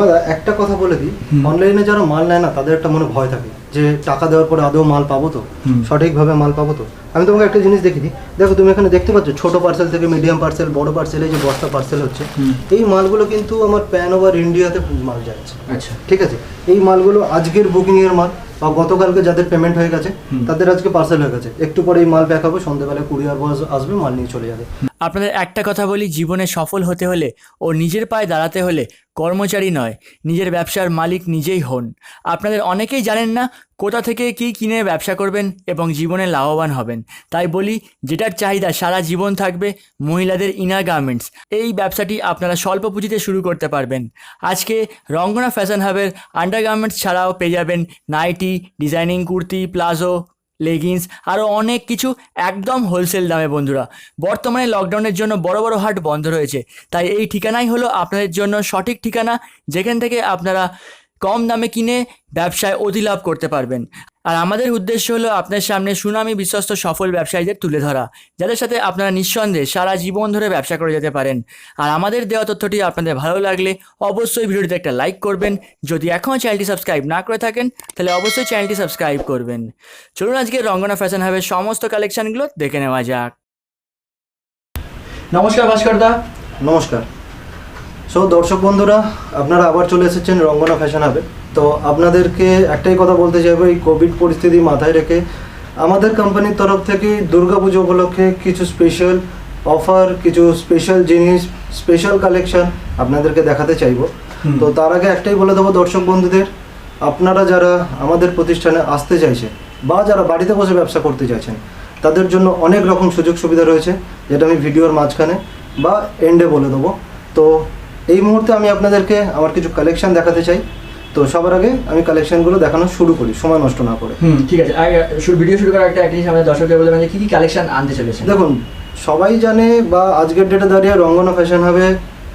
দাদা একটা কথা বলে দিই, অনলাইনে যারা মাল নেয় না তাদের একটা মনে ভয় থাকে যে টাকা দেওয়ার পরে আদৌ মাল পাবো তো, সঠিকভাবে মাল পাবো তো। আমি তোমাকে একটা জিনিস দেখিয়ে দিই, দেখো তুমি এখানে দেখতে পাচ্ছ ছোট পার্সেল থেকে মিডিয়াম পার্সেল, বড় পার্সেলে যে বস্তা পার্সেল হচ্ছে, এই মালগুলো কিন্তু আমার প্যান ওভার ইন্ডিয়াতে মাল যাচ্ছে। আচ্ছা ঠিক আছে, এই মালগুলো আজকের বুকিংয়ের মাল বা গতকালকে যাদের পেমেন্ট হয়ে গেছে তাদের আজকে পার্সেল হয়ে গেছে, একটু পরে এই মাল প্যাক হবে, সন্ধ্যাবেলা কুরিয়ার বয় আসবে, মাল নিয়ে চলে যাবে। আপনাদের একটা কথা বলি, জীবনে সফল হতে হলে ও নিজের পায়ে দাঁড়াতে হলে কর্মচারী নয়, নিজের ব্যবসার মালিক নিজেই হন। আপনাদের অনেকেই জানেন না কোথা থেকে কী কিনে ব্যবসা করবেন এবং জীবনে লাভবান হবেন। তাই বলি, যেটার চাহিদা সারা জীবন থাকবে, মহিলাদের ইনার গার্মেন্টস, এই ব্যবসাটি আপনারা স্বল্প পুঁজিতে শুরু করতে পারবেন। আজকে রঙ্গনা ফ্যাশন হাবের আন্ডার গার্মেন্টস ছাড়াও পেয়ে যাবেন nightie, designing kurti, palazzo, leggings, আরও অনেক কিছু একদম হোলসেল দামে। বন্ধুরা, বর্তমানে লকডাউনের জন্য বড় বড় হাট বন্ধ রয়েছে, তাই এই ঠিকানাই হলো আপনাদের জন্য সঠিক ঠিকানা, যেখান থেকে আপনারা কম দামে কিনে ব্যবসায় অধিলাভ করতে পারবেন। আর আমাদের উদ্দেশ্য হলো আপনার সামনে সুনামি বিশ্বস্ত সফল ব্যবসায়ীদের তুলে ধরা, যাদের সাথে আপনারা নিঃসন্দেহে সারা জীবন ধরে ব্যবসা করে যেতে পারেন। আর আমাদের দেওয়া তথ্যটি আপনাদের ভালো লাগলে অবশ্যই ভিডিওটিতে একটা লাইক করবেন। যদি এখনও চ্যানেলটি সাবস্ক্রাইব না করে থাকেন তাহলে অবশ্যই চ্যানেলটি সাবস্ক্রাইব করবেন। চলুন আজকে রঙ্গনা ফ্যাশন হাবের সমস্ত কালেকশানগুলো দেখে নেওয়া যাক। নমস্কার ভাস্কর দা। নমস্কার। সো দর্শক বন্ধুরা, আপনারা আবার চলে এসেছেন রঙ্গনা ফ্যাশন হাবে। তো আপনাদেরকে একটাই কথা বলতে চাইবো, এই কোভিড পরিস্থিতি মাথায় রেখে আমাদের কোম্পানির তরফ থেকে দুর্গাপুজো উপলক্ষে কিছু স্পেশাল অফার, কিছু স্পেশাল জিনিস, স্পেশাল কালেকশন আপনাদেরকে দেখাতে চাইবো। তো তার আগে একটাই বলে দেবো দর্শক বন্ধুদের, আপনারা যারা আমাদের প্রতিষ্ঠানে আসতে চাইছেন বা যারা বাড়িতে বসে ব্যবসা করতে চাইছেন, তাদের জন্য অনেক রকম সুযোগ সুবিধা রয়েছে, যেটা আমি ভিডিওর মাঝখানে বা এন্ডে বলে দেবো। তো এই মুহূর্তে আমি আপনাদেরকে আমার কিছু কালেকশন দেখাতে চাই। তো সবার আগে আমি কালেকশনগুলো দেখানো শুরু করি, সময় নষ্ট না করে। ঠিক আছে, ভিডিও শুরু করার একটা জিনিস আমাদের দর্শকদের বলতে পারেন যে কী কালেকশন আনতে চলেছে। দেখুন, সবাই জানে বা আজকের ডেটে দাঁড়িয়ে রঙ্গনা ফ্যাশন হাবে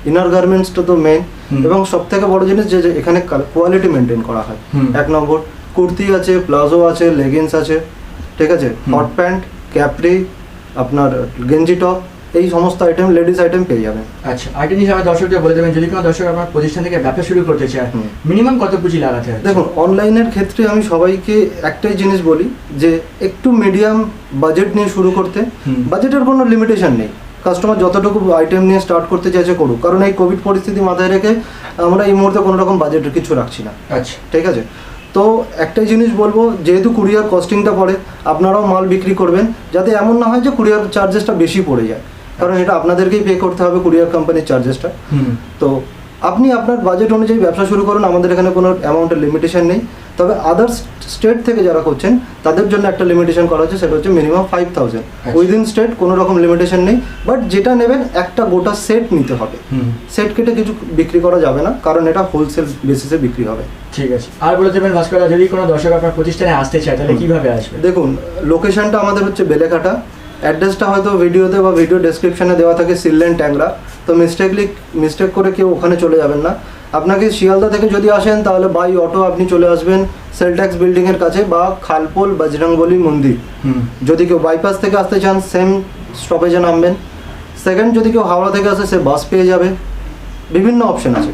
ইনার গার্মেন্টসটা তো মেন, এবং সব থেকে বড় জিনিস যে এখানে কোয়ালিটি মেনটেন করা হয়। এক নম্বর কুর্তি আছে, প্লাজো আছে, লেগিংস আছে, ঠিক আছে, হট প্যান্ট, ক্যাপরি, আপনার গেঞ্জি টপ, এই সমস্ত আইটেম, লেডিস আইটেম পেয়ে যাবেন। আচ্ছা, আরেকটা জিনিস আমার দর্শকদের বলে দেবেন, যদি কোনো দর্শক আমার প্রতিষ্ঠান থেকে ব্যবসা শুরু করতে চায়, মিনিমাম কত পুঁজি লাগাতে হয়? দেখুন, অনলাইনের ক্ষেত্রে আমি সবাইকে একটাই জিনিস বলি যে একটু মিডিয়াম বাজেট নিয়ে শুরু করতে। বাজেটের কোনো লিমিটেশন নেই, কাস্টমার যতটুকু আইটেম নিয়ে স্টার্ট করতে চাইছে করুক, কারণ এই কোভিড পরিস্থিতি মাথায় রেখে আমরা এই মুহূর্তে কোনো রকম বাজেটের কিছু রাখছি না। আচ্ছা ঠিক আছে, তো একটাই জিনিস বলবো, যেহেতু কুরিয়ার কস্টিংটা পড়ে, আপনারাও মাল বিক্রি করবেন যাতে এমন না হয় যে কুরিয়ার চার্জেসটা বেশি পড়ে যায়, কারণ এটা আপনাদেরকেই পে করতে হবে কুরিয়ার কোম্পানির চার্জেসটা। তো আপনি আপনার বাজেট অনুযায়ী ব্যবসা শুরু করুন, আমাদের এখানে কোনো অ্যামাউন্টের লিমিটেশন নেই। তবে আদার্স স্টেট থেকে যারা করছেন তাদের জন্য একটা লিমিটেশন করা হচ্ছে, সেটা হচ্ছে মিনিমাম 5000। উইদিন স্টেট কোনো রকম লিমিটেশন নেই, বাট যেটা নেবেন একটা গোটা সেট নিতে হবে। সেট কেটে কিছু বিক্রি করা যাবে না, কারণ এটা হোলসেল বেসিসে বিক্রি হবে। ঠিক আছে, আর বলে দেবেন ভাস্কর, যদি কোনো দর্শক আপনার প্রতিষ্ঠানে আসতে চায় তাহলে কিভাবে আসবে? দেখুন, লোকেশনটা আমাদের হচ্ছে বেলেঘাটা, অ্যাড্রেসটা হয়তো ভিডিওতে বা ভিডিও ডেসক্রিপশনে দেওয়া থাকে সিললেন ট্যাংরা, তো মিস্টেক করে কেউ ওখানে চলে যাবেন না। আপনাকে শিয়ালদা থেকে যদি আসেন তাহলে বাই অটো আপনি চলে আসবেন সেলট্যাক্স বিল্ডিংয়ের কাছে বা খালপোল বজরংবলী মন্দির। যদি কেউ বাইপাস থেকে আসতে চান সেম স্টপেজে নামবেন। সেকেন্ড, যদি কেউ হাওড়া থেকে আসে সে বাস পেয়ে যাবে, বিভিন্ন অপশন আছে।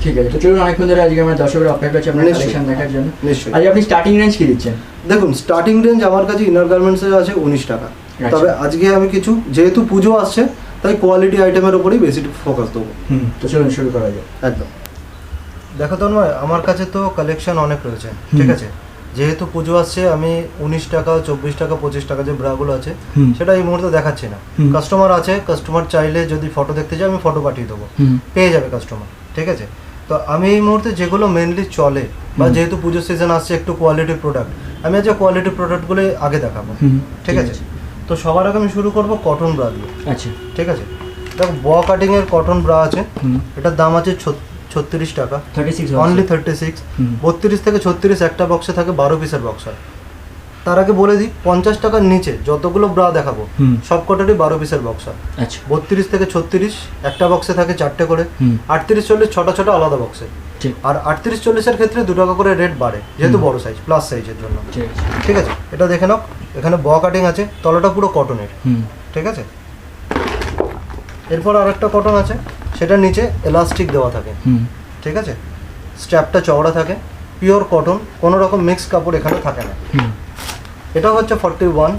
ঠিক আছে, তো চলুন, অনেকক্ষণ ধরে আজকে আমার দর্শকরা অপেক্ষা করছে আপনার কালেকশন দেখার জন্য। নিশ্চয়ই। আজ আপনি স্টার্টিং রেঞ্জ কি দিচ্ছেন? দেখুন, স্টার্টিং রেঞ্জ আমার কাছে ইনার গার্মেন্টসে আছে 19 টাকা। তবে আজকে আমি কিছু, যেহেতু পুজো আসছে তাই কোয়ালিটি আইটেমের উপরেই বেশি ফোকাস দেবো। তো চলুন শুরু করা যায়। একদম। দেখো তন্ময়, আমার কাছে তো কালেকশন অনেক রয়েছে, ঠিক আছে। যেহেতু পুজো আসছে, আমি 19 টাকা, 24 টাকা, 25 টাকা যে ব্রাগুলো আছে সেটা এই মুহূর্তে দেখাচ্ছি না। কাস্টমার আছে, কাস্টমার চাইলে যদি ফটো দেখতে চাই আমি ফটো পাঠিয়ে দেবো, পেয়ে যাবে কাস্টমার, ঠিক আছে। তো আমি এই মুহূর্তে যেগুলো মেনলি চলে বা যেহেতু পুজোর সিজন আসছে, একটু কোয়ালিটি প্রোডাক্ট, আমি আজকে কোয়ালিটি প্রোডাক্টগুলো আগে দেখাবো, ঠিক আছে। তো সবার আগে আমি শুরু করবো কটন ব্রা দিয়ে। আচ্ছা ঠিক আছে, দেখো ব কাটিংয়ের কটন ব্রা আছে, এটার দাম আছে 36 টাকা, অনলি 36। 32 থেকে 36 একটা বক্সে থাকে, 12 পিসের বক্স হয়। তার আগে বলে দিই, 50 টাকার নিচে যতগুলো ব্রা দেখাবো সব কটারই 12 পিসের বক্স হয়। 32 থেকে 36 একটা বক্সে থাকে 4টে করে, 38 40 ছটা ছটা আলাদা বক্সে। আর 38 40-এর ক্ষেত্রে 2 টাকা করে রেট বাড়ে, যেহেতু বড় সাইজ, প্লাস সাইজের জন্য। ঠিক আছে, এটা দেখে নাও, এখানে ব কাটিং আছে, তলাটা পুরো কটনের, ঠিক আছে। এরপর আরেকটা কটন আছে, সেটার নিচে এলাস্টিক দেওয়া থাকে, ঠিক আছে, স্ট্র্যাপটা চওড়া থাকে, পিওর কটন, কোনো রকম মিক্স কাপড় এখানে থাকে না। এটা হচ্ছে 41,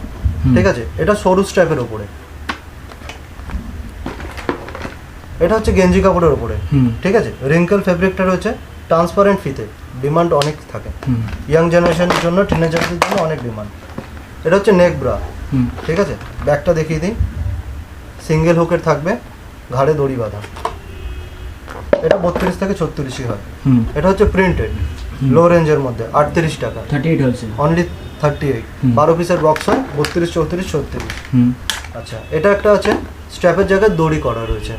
ঠিক আছে, এটা সরু স্ট্র্যাপের ওপরে। এটা হচ্ছে গেঞ্জি কাপড়ের ওপরে, ঠিক আছে, রিঙ্কেল ফেব্রিকটা রয়েছে, ট্রান্সপারেন্ট ফিতে, ডিমান্ড অনেক থাকে ইয়াং জেনারেশনের জন্য, টিনেজারদের জন্য অনেক ডিমান্ড। এটা হচ্ছে নেক ব্রা, ঠিক আছে, ব্যাকটা দেখিয়ে দিই, সিঙ্গেল হুকের থাকবে, ঘাড়ে দড়ি বাঁধা। এটা 32 থেকে 36 হয়। এটা হচ্ছে প্রিন্টেড, লো রেঞ্জের মধ্যে, 38 টাকা, 38 হোলসেল, অনলি 38। 12 পিসের বক্স হয়, 32, 34, 36। আচ্ছা, এটা একটা আছে স্ট্র্যাপের জায়গায় দড়ি করা রয়েছে,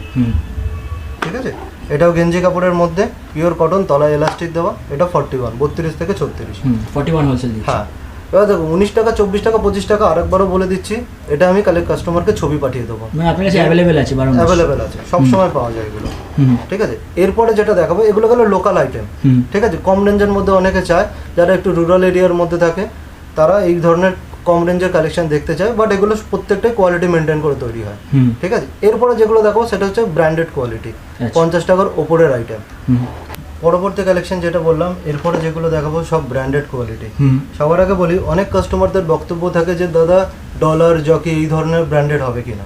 ঠিক আছে, এটাও গেঞ্জি কাপড়ের মধ্যে, পিওর কটন, তলায় এলাস্টিক দেওয়া। এটা 41, 32 থেকে 36। 41 হোলসেল দিচ্ছি। হ্যাঁ, এবার দেখো 19 টাকা, 24 টাকা, 25 টাকা, আরেকবারও বলে দিচ্ছি, এটা আমি কালে কাস্টমারকে ছবি পাঠিয়ে দেবো। মানে আপনার কাছে অ্যাভেলেবেল আছে? অ্যাভেলেবেল আছে, সবসময় পাওয়া যায় এগুলো, ঠিক আছে। এরপরে যেটা দেখাবো, এগুলো গেলো লোকাল আইটেম, ঠিক আছে, কম রেঞ্জের মধ্যে অনেকে চায়, যারা একটু রুরাল এরিয়ার মধ্যে থাকে, তারা এই ধরনের কম রেঞ্জের কালেকশন দেখতে চায়, বাট এগুলো প্রত্যেকটাই কোয়ালিটি মেনটেন করে তৈরি হয়, ঠিক আছে। এরপরে যেগুলো দেখাবো সেটা হচ্ছে ব্র্যান্ডেড কোয়ালিটি, 50 টাকার ওপরের আইটেম। পরবর্তী কালেকশন যেটা বললাম, এরপরে যেগুলো দেখাবো সব ব্র্যান্ডেড কোয়ালিটি। সবার আগে বলি, অনেক কাস্টমারদের বক্তব্য থাকে যে দাদা ডলার, জকি এই ধরনের ব্র্যান্ডেড হবে কিনা।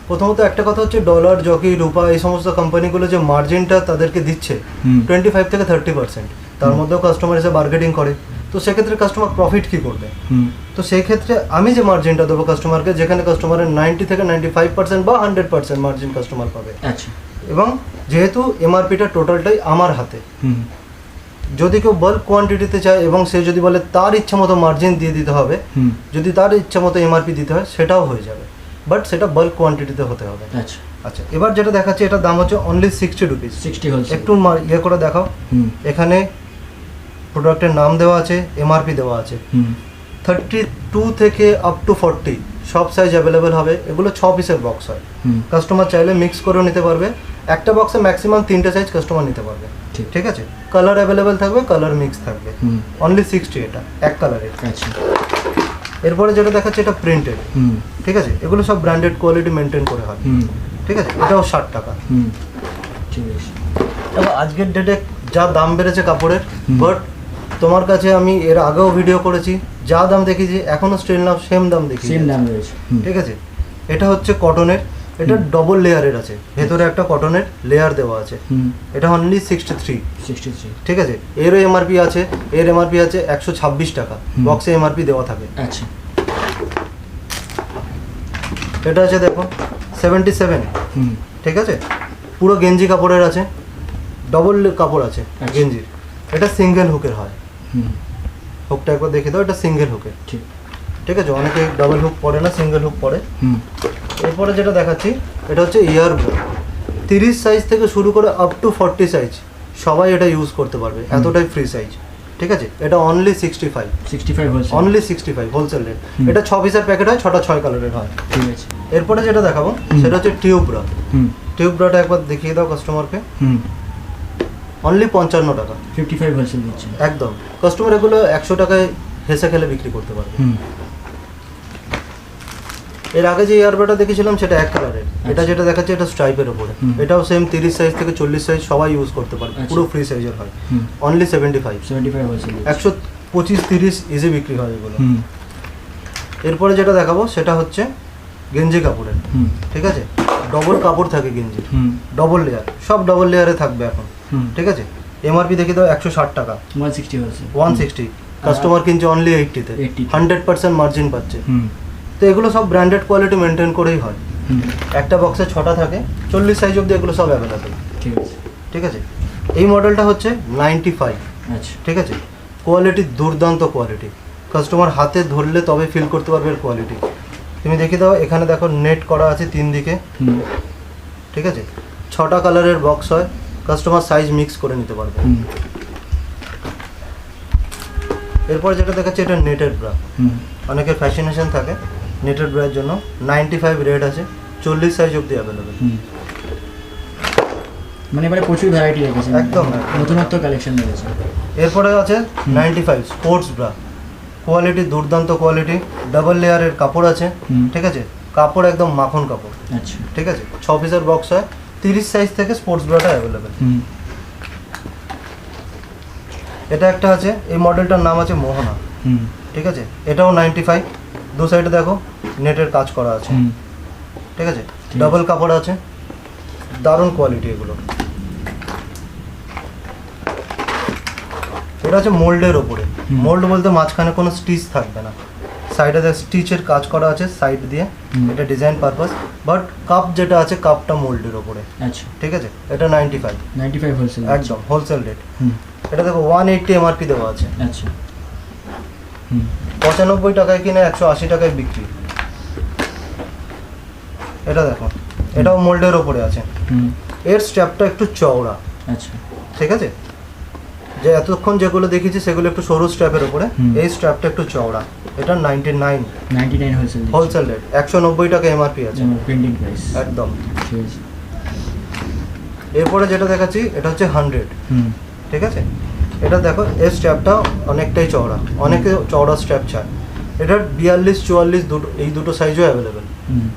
প্রথমত একটা কথা হচ্ছে, ডলার, জকি, রূপা এই সমস্ত কোম্পানিগুলো যে মার্জিনটা তাদেরকে দিচ্ছে 25 থেকে 30%, তার মধ্যেও কাস্টমার এসে বার্গেটিং করে, তো সেক্ষেত্রে কাস্টমার প্রফিট কী করবে? তো সেই ক্ষেত্রে আমি যে মার্জিনটা দেবো কাস্টমারকে, যেখানে কাস্টমারের 90 থেকে 95% বা 100% মার্জিন কাস্টমার পাবে। আচ্ছা, এবং যেহেতু এমআরপিটা টোটালটাই আমার হাতে, যদি কেউ বাল্ক কোয়ান্টিটিতে চায় এবং সে যদি বলে তার ইচ্ছা মতো মার্জিন দিয়ে দিতে হবে, যদি তার ইচ্ছা মতো এমআরপি দিতে হয়, সেটাও হয়ে যাবে, বাট সেটা বাল্ক কোয়ান্টিটিতে হতে হবে। আচ্ছা আচ্ছা, এবার যেটা দেখাচ্ছি, এটার দাম হচ্ছে অনলি 60 রুপিস। 60 হোলসেল। একটু ইয়ে করে দেখাও, এখানে প্রোডাক্টের নাম দেওয়া আছে, এমআরপি দেওয়া আছে। 32 থেকে আপ টু 40 সব সাইজ অ্যাভেলেবেল হবে। এগুলো 6 পিসের বক্স হয়, কাস্টমার চাইলে মিক্স করেও নিতে পারবে। একটা বক্সে ম্যাক্সিমাম 3টে সাইজ কাস্টমার নিতে পারবে, ঠিক আছে। কালার অ্যাভেলেবেল থাকবে, কালার মিক্স থাকবে, অনলি 60 এটা এক কালারের। আচ্ছা, এরপরে যেটা দেখাচ্ছে, এটা প্রিন্টেড, ঠিক আছে, এগুলো সব ব্র্যান্ডেড কোয়ালিটি মেনটেন করে হয়, ঠিক আছে, এটাও 60 টাকা। ঠিক আছে। এবার আজকের ডেটে যা দাম বেড়েছে কাপড়ের, বাট তোমার কাছে আমি এর আগেও ভিডিও করেছি, যা দাম দেখেছি এখনো স্টিল নাও সেম দাম দেখি, সেম দাম রয়েছে, ঠিক আছে। এটা হচ্ছে কটনের, এটা ডবল লেয়ারের আছে, ভেতরে একটা কটনের লেয়ার দেওয়া আছে। এটা অনলি 63, ঠিক আছে। এরও এমআরপি আছে, এর এমআরপি আছে 126 টাকা, বক্সে এমআরপি দেওয়া থাকে। আচ্ছা, এটা আছে দেখো 77, ঠিক আছে, পুরো গেঞ্জি কাপড়ের আছে, ডবল কাপড় আছে গেঞ্জির। এটা সিঙ্গেল হুকের হয়, হুকটা একবার দেখে দাও, এটা সিঙ্গেল হুকের, ঠিক আছে। অনেকে ডাবল হুক পড়ে না, সিঙ্গেল হুক পড়ে। এরপরে যেটা দেখাচ্ছি, এটা হচ্ছে ইয়ার ব্রা, 30 সাইজ থেকে শুরু করে আপ টু 40 সাইজ সবাই এটা ইউজ করতে পারবে, এতটাই ফ্রি সাইজ, ঠিক আছে। এটা only 65 wholesale, only 65 wholesale rate. এটা 6 পিসের প্যাকেট হয়, 6টা 6 কালারের হয়, ঠিক আছে। এরপরে যেটা দেখাবো সেটা হচ্ছে টিউব ব্রা। টিউব ব্রাটা একবার দেখিয়ে দাও কাস্টমারকে, অনলি 55 টাকা, 55 হোলসেল দিচ্ছে একদম। কাস্টমার এগুলো 100 টাকায় হেসে খেলে বিক্রি করতে পারবে। এর আগে যে ইয়ারবাটা দেখেছিলাম সেটা এক কালারের, এটা যেটা দেখাচ্ছে এটা স্ট্রাইপের উপরে, এটাও সেম 30 সাইজ থেকে 40 সাইজ সবাই ইউজ করতে পারবে, পুরো ফ্রি সাইজের হয়, অনলি 75 হোলসেল, 125-30 ইজি বিক্রি হয় এগুলো। এরপরে যেটা দেখাবো সেটা হচ্ছে গেঞ্জি কাপড়ের, ঠিক আছে, ডবল কাপড় থাকে গেঞ্জি, ডবল লেয়ার, সব ডবল লেয়ারে থাকবে এখন, ঠিক আছে। এমআরপি দেখে দাও 160 টাকা, 160 হোলসেল, 160, কাস্টমার কিনছে অনলি 80-তে, 100% মার্জিন পাচ্ছে। তো এগুলো সব ব্র্যান্ডেড কোয়ালিটি মেনটেন করেই হয়। একটা বক্সে 6টা থাকে, 40 সাইজ অবধি এগুলো সব অ্যাভেলেবেল, ঠিক আছে, ঠিক আছে। এই মডেলটা হচ্ছে 95, আচ্ছা, ঠিক আছে। কোয়ালিটি দুর্দান্ত কোয়ালিটি, কাস্টমার হাতে ধরলে তবে ফিল করতে পারবে এর কোয়ালিটি। তুমি দেখে দাও, এখানে দেখো নেট করা আছে 3 দিকে, ঠিক আছে। 6টা কালারের বক্স হয়, কাস্টমার সাইজ মিক্স করে নিতে পারবে। এরপর যেটা দেখাচ্ছে এটা নেটেড ব্রা, অনেকের ফ্যাশনেশন থাকে নেটেড ব্রার জন্য, 95 রেট আছে, 40 সাইজ অবধি অ্যাভেলেবেল। মানে এবারে প্রচুর ভ্যারাইটি রেখেছে, একদম নতুনত্ব কালেকশন রয়েছে। এরপরে আছে 95 স্পোর্টস ব্রা, কোয়ালিটি দুর্দান্ত কোয়ালিটি, ডাবল লেয়ারের কাপড় আছে, ঠিক আছে, কাপড় একদম মাখন কাপড়, আচ্ছা, ঠিক আছে। 6 পিসের বক্স হয়, 30 সাইজ থেকে স্পোর্টস ব্রাটা অ্যাভেলেবেল। এটা একটা আছে, এই মডেলটার নাম আছে মোহনা, হুম ঠিক আছে, এটাও 95। দু সাইডে দেখো নেটের কাজ করা আছে, হুম ঠিক আছে, ঠিক ডাবল কাপড় আছে, দারুণ কোয়ালিটি এগুলো। এটা হচ্ছে মোল্ডের ওপরে, মোল্ড বলতে মাঝখানে কোনো স্টিচ থাকবে না, সাইডে স্টিচের কাজ করা আছে সাইড দিয়ে, এটা ডিজাইন পারপাস। বাট কাপ যেটা আছে কাপটা মোল্ডের ওপরে, আচ্ছা ঠিক আছে, এটা 95 95 হোলসেল একদম হোলসেল রেট। হুম এটা দেখো 180 এমআরপি দেওয়া আছে, আচ্ছা হুম 95 টাকায় কিনে 180 টাকায় বিক্রি। এটা দেখো, এটাও মোল্ডের ওপরে আছে, হুম এর স্ট্র্যাপটা একটু চওড়া, আচ্ছা ঠিক আছে, যে এতক্ষণ যেগুলো দেখেছি সেগুলো একটু সরু স্ট্র্যাপের উপরে, এই স্ট্র্যাপটা একটু চওড়া। এটা 99 99 হোলসেল হোলসেল রেট, 190 টাকা এমআরপি আছে প্রিন্টিং প্রাইস একদম। ঠিক আছে এরপরে যেটা দেখাচ্ছি এটা হচ্ছে 100, হুম ঠিক আছে, এটা দেখো এর স্ট্র্যাপটা অনেকটাই চওড়া, অনেকে চওড়া স্ট্র্যাপ চায়। এটার 42 44 দুটো, এই দুটো সাইজও অ্যাভেলেবেল, হুম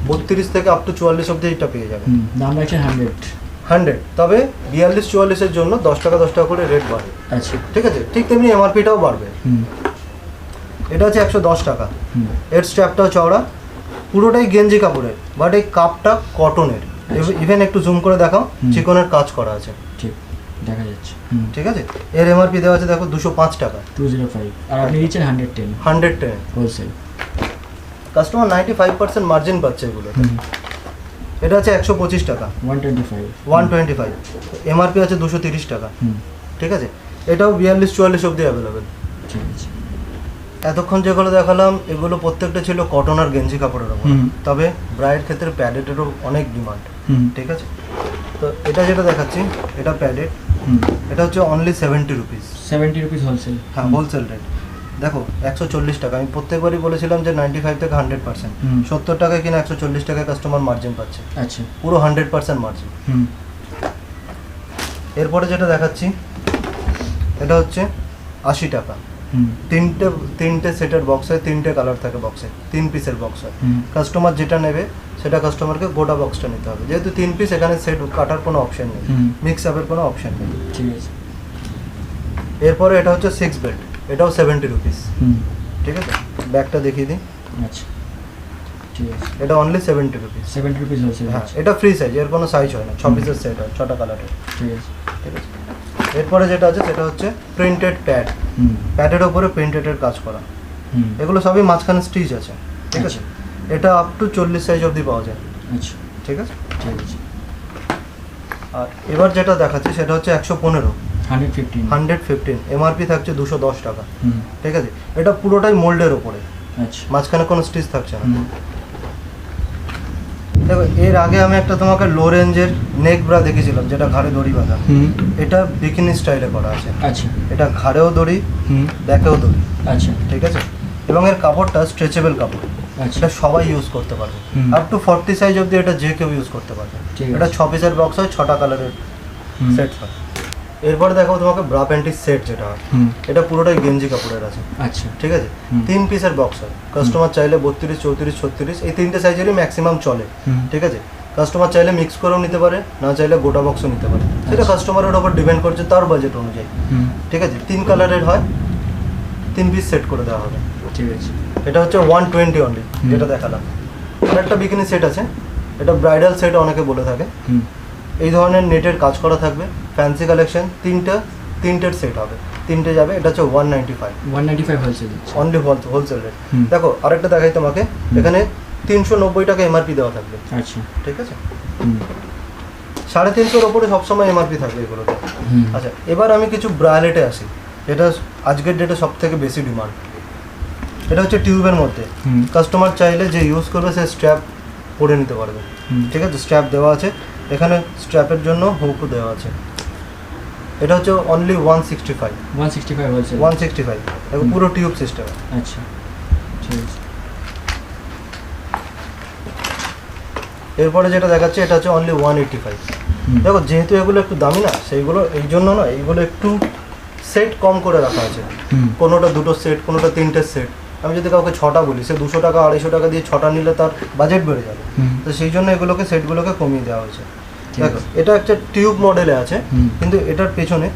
32 থেকে আপ টু 44 অব্দি এটা পেয়ে যাবে। হুম দাম রাখছেন 100, তবে 42 44-এর জন্য 10 টাকা করে রেট বাড়ে, আচ্ছা ঠিক আছে, ঠিক তেমনি এমআরপিটাও বাড়বে। হুম এটা হচ্ছে 110 টাকা, হুম এর স্ট্র্যাপটাও চওড়া, পুরোটাই গেঞ্জি কাপড়ের, বাট এই কাপটা কটনের, ইভেন একটু জুম করে দেখাও, চিকনের কাজ করা আছে, ঠিক দেখা যাচ্ছে হুম ঠিক আছে। এর এমআরপি দেওয়া আছে দেখো 205 টাকা, 205 আর আপনি দিচ্ছেন 110 110। হোলসেল কাস্টমার 95% মার্জিন পাচ্ছে এগুলো। হুম এটা আছে 125 টাকা, 125 125, এমআরপি আছে 230 টাকা, হুম ঠিক আছে, এটাও 42 44 অব্দি অ্যাভেলেবেল। ঠিক আছে এতক্ষণ যেগুলো দেখালাম এগুলো প্রত্যেকটা ছিল কটন আর গেঞ্জি কাপড়ের উপর, হুম। তবে ব্রাইড ক্ষেত্রে প্যাডেটেরও অনেক ডিমান্ড, হুম ঠিক আছে। তো এটা যেটা দেখাচ্ছি এটা প্যাডেড, হুম এটা হচ্ছে অনলি 70 রুপিস, 70 রুপিস হোলসেল হ্যাঁ হোলসেল রেট। দেখো 140 টাকা, আমি প্রত্যেকবারই বলেছিলাম যে 95 থেকে 100%, হুম 70 টাকায় কিনা 140 টাকায় কাস্টমার মার্জিন পাচ্ছে, আচ্ছা পুরো 100% মার্জিন। হুম এরপরে যেটা দেখাচ্ছি এটা হচ্ছে 80 টাকা, হুম তিনটে সেটের বক্স হয়, 3টে কালার থাকে বক্সে, 3 পিসের বক্স হয়। হুম কাস্টমার যেটা নেবে সেটা কাস্টমারকে গোটা বক্সটা নিতে হবে, যেহেতু 3 পিস এখানে সেট কাটার কোনো অপশন নেই, হুম মিক্স আপের কোনো অপশন নেই। ঠিক আছে এরপরে এটা হচ্ছে 6 বেল্ট, এটাও 70 রুপিস, হুম ঠিক আছে, ব্যাগটা দেখিয়ে দিই, আচ্ছা ঠিক আছে এটা অনলি 70 রুপিস। 70 রুপিস হোলসেল হ্যাঁ এটা ফ্রি সাইজ, এর কোনো সাইজ হয় না, 6 পিসের সেট হয়, 6টা কালারের, ঠিক আছে ঠিক আছে। এরপরে যেটা আছে সেটা হচ্ছে প্রিন্টেড প্যাড, হুম প্যাডের ওপরে প্রিন্টেডের কাজ করা, হুম এগুলো সবই মাঝখানে স্টিচ আছে, ঠিক আছে, এটা আপ টু 40 সাইজ অবধি পাওয়া যায়, আচ্ছা ঠিক আছে। ঠিক আছে আর এবার যেটা দেখাচ্ছি সেটা হচ্ছে 115, 115 115, এমআরপি থাকছে 210 টাকা, হুম ঠিক আছে, এটা পুরোটাই মোল্ডের ওপরে, আচ্ছা মাঝখানে কোনো স্টিচ থাকছে না। হুম দেখো এর আগে আমি একটা তোমাকে লো রেঞ্জের নেক ব্রা দেখেছিলাম যেটা ঘাড়ে দড়ি বাঁধা, হুম এটা বিকিনি স্টাইলে করা আছে, আচ্ছা এটা ঘাড়েও দড়ি হুম ব্যাকেও দড়ি, আচ্ছা ঠিক আছে, এবং এর কাপড়টা স্ট্রেচেবল কাপড়, আচ্ছা এটা সবাই ইউজ করতে পারবে, হুম। আপ টু 40 সাইজ অবধি এটা যে কেউ ইউজ করতে পারবে। ঠিক আছে। এটা 6 পিসের বক্স হয়, 6টা কালারের হুম। সেট হয়। এরপরে দেখো তোমাকে ব্রা প্যান্টির সেট যেটা হয়, হুম এটা পুরোটাই গেঞ্জি কাপড়ের আছে, আচ্ছা ঠিক আছে, হুম। 3 পিসের বক্স হয়, কাস্টমার চাইলে 32 34 36 এই 3টে সাইজেরই ম্যাক্সিমাম চলে, হুম ঠিক আছে। কাস্টমার চাইলে মিক্স করেও নিতে পারে, না চাইলে গোটা বক্সও নিতে পারে, সেটা আচ্ছা। কাস্টমারের ওপর ডিপেন্ড করছে তার বাজেট অনুযায়ী, হুম ঠিক আছে। 3 কালারের হয়, 3 পিস সেট করে দেওয়া হবে। ঠিক আছে এটা হচ্ছে 120 অনলি, যেটা দেখালাম। আর একটা বিকিনি সেট আছে, এটা ব্রাইডাল সেট অনেকে বলে থাকে, হুম এই ধরনের নেটের কাজ করা থাকবে, ফ্যান্সি কালেকশন, তিনটের সেট হবে, 3টে যাবে, এটা হচ্ছে 195 195 হোলসেল অনলি হোলসেল রেট। হুম। দেখো আরেকটা দেখাই তোমাকে, এখানে 390 টাকা এমআরপি দেওয়া থাকবে, আচ্ছা ঠিক আছে, হুম 350-এর ওপরে সবসময় এমআরপি থাকবে এগুলোতে। হুম আচ্ছা এবার আমি কিছু ব্রালেটে আসি, এটা আজকের ডেটে সব থেকে বেশি ডিমান্ড। এটা হচ্ছে টিউবের মধ্যে, হুম কাস্টমার চাইলে যে ইউজ করবে সে স্ট্র্যাপ পরে নিতে পারবে, হুম ঠিক আছে, স্ট্র্যাপ দেওয়া আছে, এখানে স্ট্র্যাপের জন্য হুকও দেওয়া আছে। এটা হচ্ছে অনলি 165 165 হোলসেল 165, দেখো পুরো টিউব সিস্টেম। আচ্ছা ঠিক আছে এরপরে যেটা দেখাচ্ছে এটা হচ্ছে অনলি 185। হুম। দেখো যেহেতু এগুলো একটু দামি না, সেইগুলো এই জন্য না, এইগুলো একটু সেট কম করে রাখা আছে, হুম কোনোটা 2টো সেট, কোনোটা 3টে সেট। আমি যদি কাউকে 6টা বলি, সে 200 টাকা 250 টাকা দিয়ে 6টা নিলে তার বাজেট বেড়ে যাবে, হুম তো সেই জন্য এগুলোকে সেটগুলোকে কমিয়ে দেওয়া হয়েছে। ঠিক দেখো আছে। এটা একটা টিউব মডেলে আছে, হুম। কিন্তু এটার পেছনে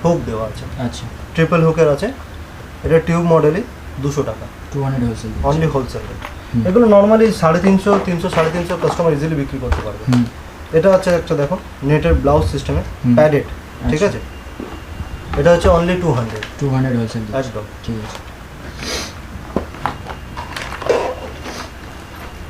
হুক দেওয়া আছে, আচ্ছা ট্রিপল হুকের আছে। এটা টিউব মডেলই 200 টাকা 200 হোলসেল অনলি হোলসেল। এগুলো নর্মালি 350, 300, 350 কাস্টমার ইজিলি বিক্রি করতে পারবে। হুম এটা হচ্ছে একটা দেখো নেটের ব্লাউজ সিস্টেমে প্যাডেড, ঠিক আচ্ছা। আছে। এটা হচ্ছে অনলি 200 200 হোলসেল একদম। ঠিক আছে।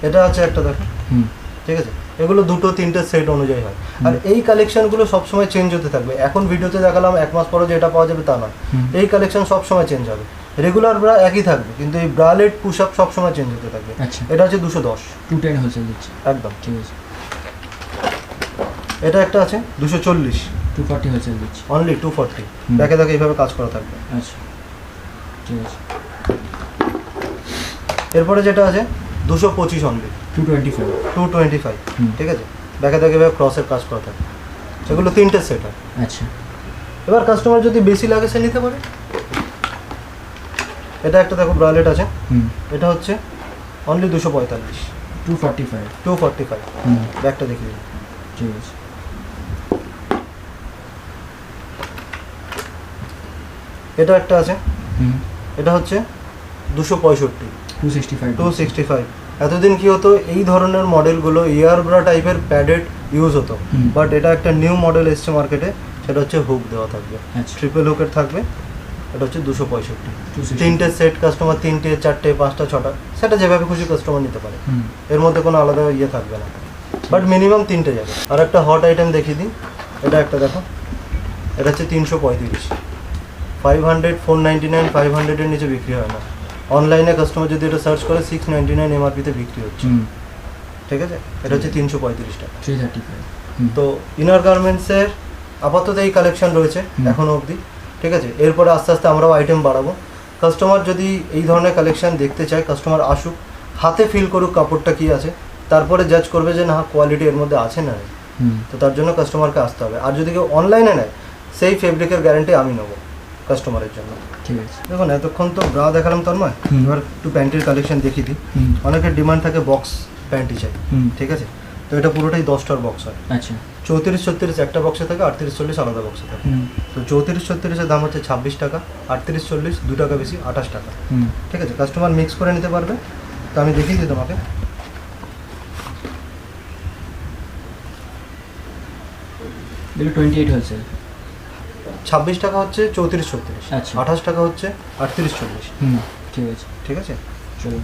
এটা আছে একটা দেখো, হুম ঠিক আছে। এগুলো 2-3টে সেট অনুযায়ী হয়। আর এই কালেকশনগুলো সবসময় চেঞ্জ হতে থাকবে। এখন ভিডিওতে দেখালাম 1 মাস পরে যে এটা পাওয়া যাবে তা নয়, এই কালেকশন সবসময় চেঞ্জ হবে। রেগুলার ব্রা একই থাকবে, কিন্তু এই ব্রালেট পুশ আপ সবসময় চেঞ্জ হতে থাকবে। আচ্ছা এটা হচ্ছে 210 210 হোলসেল দিচ্ছি একদম। ঠিক আছে। এটা একটা আছে 240 240 হোলসেল দিচ্ছি অনলি 240। হুম। দেখে দেখে এইভাবে কাজ করা থাকবে। আচ্ছা ঠিক আছে। এরপরে যেটা আছে 225 অনলি 225 225, হুম। ঠিক আছে। দেখে দেখে এভাবে ক্রসের কাজ করা থাকবে। এগুলো 3টে সেট হয়। আচ্ছা এবার কাস্টমার যদি বেশি লাগে সে নিতে পারে। এটা একটা দেখো ব্রালেট আছে, হুম এটা হচ্ছে অনলি 245 245 245। হুম ব্যাগটা দেখিয়ে দিন। ঠিক আছে। এটা একটা আছে, হুম এটা হচ্ছে 265 265 265। এতদিন কি হতো, এই ধরনের মডেলগুলো ইয়ার ব্রা টাইপের প্যাডেড ইউজ হতো, হুম। বাট এটা একটা নিউ মডেল এসছে মার্কেটে, সেটা হচ্ছে হুক দেওয়া থাকবে, আচ্ছা ট্রিপল হুকের থাকবে। এটা হচ্ছে 265। 265 3টে সেট কাস্টমার 3টে 4টে 5টা 6টা সেটা যেভাবে খুশি কাস্টমার নিতে পারে। হুম এর মধ্যে কোনো আলাদা ইয়ে থাকবে না, বাট মিনিমাম 3টে যাবে। আর একটা হট আইটেম দেখিয়ে দিই। এটা একটা দেখো, এটা হচ্ছে 335 500 499 500 এর নিচে বিক্রি হয় না। অনলাইনে কাস্টমার যদি এটা সার্চ করে 699 এমআরপিতে বিক্রি হচ্ছে, হুম ঠিক আছে। এটা হচ্ছে 335 টাকা। 335 হুম তো ইনার গার্মেন্টসের আপাতত এই কালেকশন রয়েছে হুম। এখনও অবধি, ঠিক আছে। এরপরে আস্তে আস্তে আমরাও আইটেম বাড়াবো। কাস্টমার যদি এই ধরনের কালেকশন দেখতে চায়, কাস্টমার আসুক, হাতে ফিল করুক কাপড়টা কী আছে, তারপরে জাজ করবে যে না কোয়ালিটি এর মধ্যে আছে না নেই। হুম তো তার জন্য কাস্টমারকে আসতে হবে। আর যদি কেউ অনলাইনে নেয়, সেই ফেব্রিকের গ্যারান্টি আমি নেবো কাস্টমারের জন্য। ঠিক আছে। দেখুন এতক্ষণ তো ব্রা দেখালাম তন্ময়, হুম। এবার একটু প্যান্টের কালেকশন দেখিয়ে দিই। হুম অনেকের ডিমান্ড থাকে বক্স প্যান্টই চাই, হুম ঠিক আছে। তো এটা পুরোটাই 10টার বক্স হয়। আচ্ছা 34 36 একটা বক্সে থাকে, 38 40 আলাদা বক্সে থাকে। হুম তো 34 36-এর দাম হচ্ছে 26 টাকা, 38 40 2 টাকা বেশি 28 টাকা, হুম ঠিক আছে। কাস্টমার মিক্স করে নিতে পারবে। তো আমি দেখিয়ে দিই তোমাকে। এগুলো 28 হোলসেল 26 টাকা হচ্ছে 34 36, আচ্ছা। 28 টাকা হচ্ছে 38 40, হুম ঠিক আছে। ঠিক আছে। চলো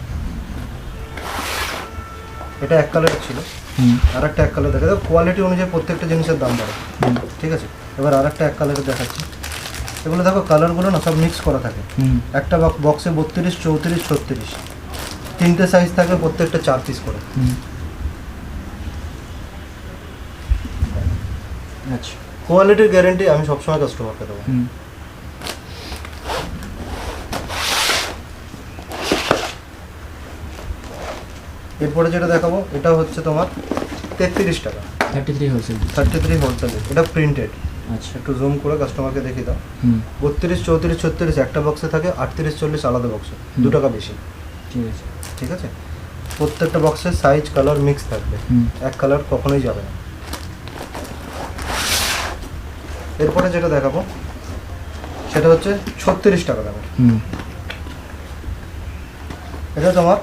এটা এক কালারের ছিল, হুম আর একটা এক কালার দেখা যাবে। কোয়ালিটি অনুযায়ী প্রত্যেকটা জিনিসের দাম বাড়ে, হুম ঠিক আছে। এবার আর একটা এক কালারের দেখাচ্ছি। এগুলো দেখো কালারগুলো না সব মিক্স করা থাকে। হুম একটা বক্সে 32 34 36 3টে সাইজ থাকে, প্রত্যেকটা 4 পিস করে। হুম আচ্ছা কোয়ালিটির গ্যারেন্টি আমি সবসময় কাস্টমারকে দেবো। হুম এরপরে যেটা দেখাবো, এটা হচ্ছে তোমার 33 টাকা 33 হোলসেল 33 হোলসেল। এটা প্রিন্টেড। আচ্ছা একটু জুম করে কাস্টমারকে দেখিয়ে দাও। হুম 32 34 36 একটা বক্সে থাকে, 38 40 আলাদা বক্সে, 2 টাকা বেশি, ঠিক আছে। ঠিক আছে। প্রত্যেকটা বক্সের সাইজ কালার মিক্স থাকবে, হুম এক কালার কখনোই যাবে না। এরপরে যেটা দেখাবো সেটা হচ্ছে 36 টাকা দামের। হুম এটা তোমার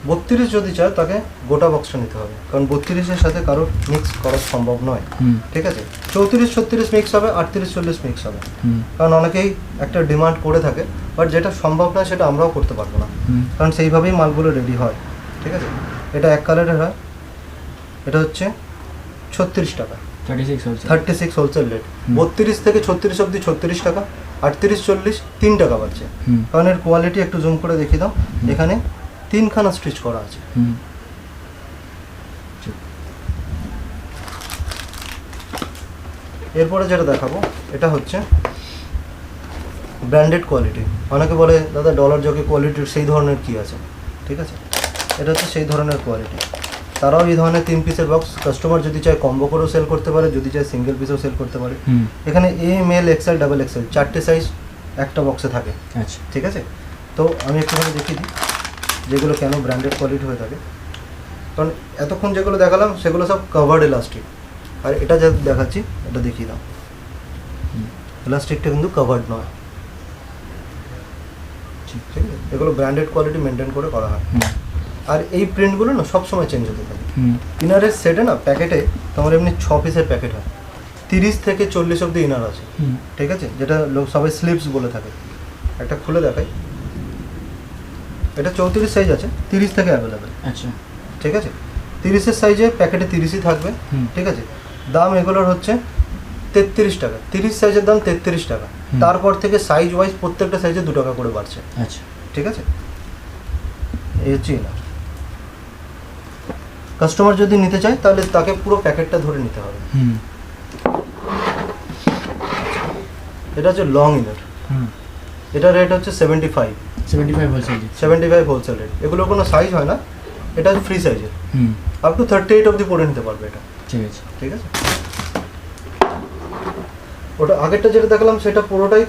32 যদি চায় তাকে গোটা বক্সটা নিতে হবে, কারণ 32-এর সাথে কারোর মিক্স করা সম্ভব নয়, হুম ঠিক আছে। 34 36 মিক্স হবে, 38 40 মিক্স হবে, হুম কারণ অনেকেই একটা ডিমান্ড করে থাকে, বাট যেটা সম্ভব না সেটা আমরাও করতে পারবো না, হুম কারণ সেইভাবেই মালগুলো রেডি হয়, ঠিক আছে। এটা এক কালারের হয়। এটা হচ্ছে 36 টাকা 36 হোলসেল 36 হোলসেল রেট। 32 থেকে 36 অবধি 36 টাকা, 38 40 3 টাকা বাড়ছে, হুম কারণ এর কোয়ালিটি একটু জুম করে দেখিয়ে দাও। এখানে 3খানা স্টিচ করা আছে। হুম এরপরে যেটা দেখাবো এটা হচ্ছে ব্র্যান্ডেড কোয়ালিটি। অনেকে বলে দাদা ডলার জকি কোয়ালিটির সেই ধরনের কি আছে, ঠিক আছে। এটা হচ্ছে সেই ধরনের কোয়ালিটি। তারাও এই ধরনের 3 পিসের বক্স, কাস্টমার যদি চায় কম্বো করেও সেল করতে পারে, যদি চায় সিঙ্গেল পিসেও সেল করতে পারে। হুম এখানে M L XL double XL 4টে সাইজ একটা বক্সে থাকে, আচ্ছা ঠিক আছে। তো আমি একটুখানি দেখিয়ে দিই যেগুলো কেন ব্র্যান্ডেড কোয়ালিটি হয়ে থাকে। কারণ এতক্ষণ যেগুলো দেখালাম সেগুলো সব কাভার্ড এলাস্টিক, আর এটা যা দেখাচ্ছি এটা দেখিয়ে দাও। ইলাস্টিকটা কিন্তু কাভার্ড নয়, ঠিক আছে? এগুলো ব্র্যান্ডেড কোয়ালিটি মেনটেন করে করা হয়। হুম আর এই প্রিন্টগুলো না সবসময় চেঞ্জ হতে থাকে। হুম ইনারের সেটে না প্যাকেটে তোমার এমনি 6 পিসের প্যাকেট হয়, 30 থেকে 40 অব্দি ইনার আছে, হুম ঠিক আছে? যেটা লোক সবাই স্লিপস বলে থাকে। একটা খুলে দেখাই, এটা 34 সাইজ আছে, 30 থেকে অ্যাভেলেবেল, আচ্ছা ঠিক আছে? 30-এর সাইজে প্যাকেটে 30ই থাকবে, হুম ঠিক আছে? দাম এগুলোর হচ্ছে 33 টাকা, 30 সাইজের দাম 33 টাকা। হুম। তারপর থেকে সাইজ ওয়াইজ প্রত্যেকটা সাইজে 2 টাকা করে বাড়ছে, আচ্ছা ঠিক আছে? এই হচ্ছে ইনার। কাস্টমার যদি নিতে চায় তাহলে তাকে পুরো প্যাকেটটা ধরে নিতে হবে। হুম এটা হচ্ছে লং ইনার, হুম এটা রেট হচ্ছে 75 75 হোলসেল দিচ্ছি। 75 হোলসেল রেট। এগুলো কোনো সাইজ হয় না, এটা ফ্রি সাইজের, হুম আপ টু 38 অবধি পরে নিতে পারবে এটা, ঠিক আছে। ঠিক আছে? ওটা আগেরটা যেটা দেখলাম সেটা পুরোটাই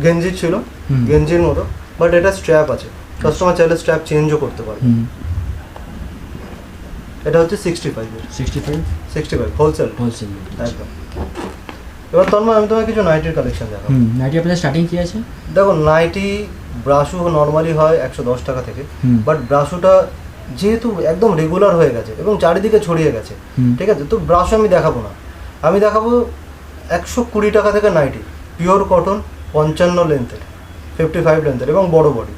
গেঞ্জি ছিল, হুম। গেঞ্জির মতো, বাট এটা স্ট্র্যাপ আছে, কাস্টমার চাইলে স্ট্র্যাপ চেঞ্জও করতে পারবে। হুম এটা হচ্ছে 65 এর, 65 হোলসেল হোলসেল একদম। এবার তন্ময় আমি তোমাকে কিছু নাইটির কালেকশন দেখাবো। হুম নাইটি আপনাদের স্টার্টিং কি আছে? দেখো নাইটি ব্রাশু নর্মালি হয় 110 টাকা থেকে, হুম। বাট ব্রাশুটা যেহেতু একদম রেগুলার হয়ে গেছে এবং চারিদিকে ছড়িয়ে গেছে, হুম। ঠিক আছে? তো ব্রাশু আমি দেখাবো না, আমি দেখাবো 120 টাকা থেকে নাইটি, পিওর কটন, 55 লেন্থের, 55 লেন্থের এবং বড় বডি,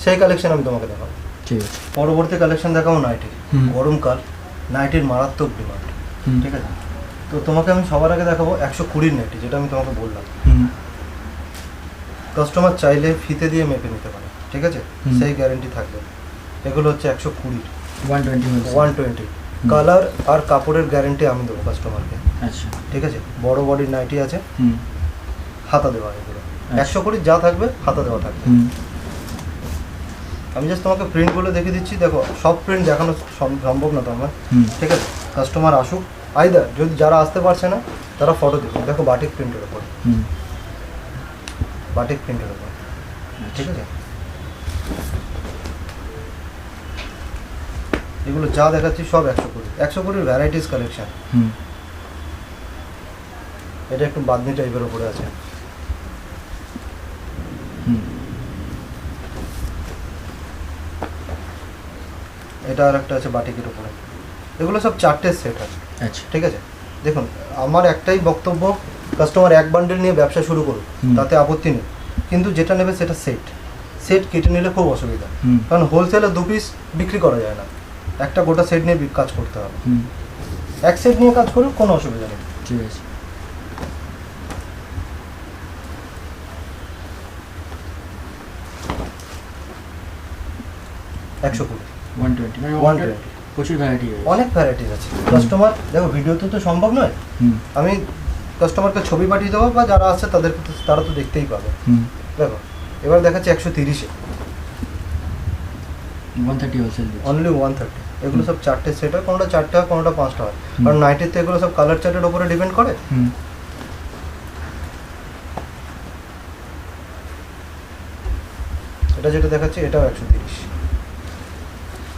সেই কালেকশন আমি তোমাকে দেখাবো। ঠিক আছে। পরবর্তী কালেকশন দেখাবো নাইটি। হুম। গরমকাল নাইটির মারাত্মক ডিমান্ড, হুম। ঠিক আছে? তো তোমাকে আমি সবার আগে দেখাবো 120 নাইটি, যেটা আমি তোমাকে বললাম। হুম কাস্টমার চাইলে ফিতে দিয়ে মেপে নিতে পারে, ঠিক আছে? হুম। সেই গ্যারেন্টি থাকবে। এগুলো হচ্ছে 120, 120 হোলসেল। 120। কালার আর কাপড়ের গ্যারেন্টি আমি দেবো কাস্টমারকে, আচ্ছা ঠিক আছে? বড় বডির নাইটি আছে, হুম হাতা দেওয়া এগুলো, আচ্ছা। 120 যা থাকবে হাতা দেওয়া থাকবে। হুম আমি জাস্ট তোমাকে প্রিন্টগুলো দেখিয়ে দিচ্ছি। দেখো সব প্রিন্ট দেখানো সম্ভব না তো আমার, হুম ঠিক আছে? কাস্টমার আসুক, আইদার যদি যারা আসতে পারছে না তারা ফটো দেখুন। দেখো বাটিক প্রিন্টের ওপর, হুম বাটিক প্রিন্টের ওপর, ঠিক আছে? এগুলো যা দেখাচ্ছি সব 120 ভ্যারাইটিস কালেকশন। হুম এটা একটু বাদনি টাইপের ওপরে আছে, হুম এটা আর একটা আছে বাটিকের উপরে। এগুলো সব 4টে সেট আছে, আচ্ছা ঠিক আছে? দেখুন আমার একটাই বক্তব্য, কাস্টমার এক বান্ডেল নিয়ে ব্যবসা শুরু করুক, হুম। তাতে আপত্তি নেই, কিন্তু যেটা নেবে সেটা সেট কেটে নিলে খুব অসুবিধা। হুম কারণ হোলসেলে 2 পিস বিক্রি করা যায় না, একটা গোটা সেট নিয়ে কাজ করতে হবে। হুম এক সেট নিয়ে কাজ করুক, কোনো অসুবিধা নেই। ঠিক আছে। 120, 120 মানে 120 প্রচুর ভ্যারাইটি আছে। অনেক ভ্যারাইটিস আছে। কাস্টমার দেখো ভিডিওতে তো সম্ভব নয়, হুম আমি কাস্টমারকে ছবি পাঠিয়ে দেবো, বা যারা আছে তারা তো দেখতেই পাবে। হুম দেখো এবার দেখাচ্ছি 130-এ, 130 হোলসেল দিচ্ছি। অনলি 130। এগুলো সব 4টে সেট হয়, কোনোটা 4টে হয়, কোনোটা 5টা হয়। কারণ নাইটিতে এগুলো সব কালার চার্টের উপরে ডিপেন্ড করে। হুম এটা যেটা দেখাচ্ছি এটাও 130,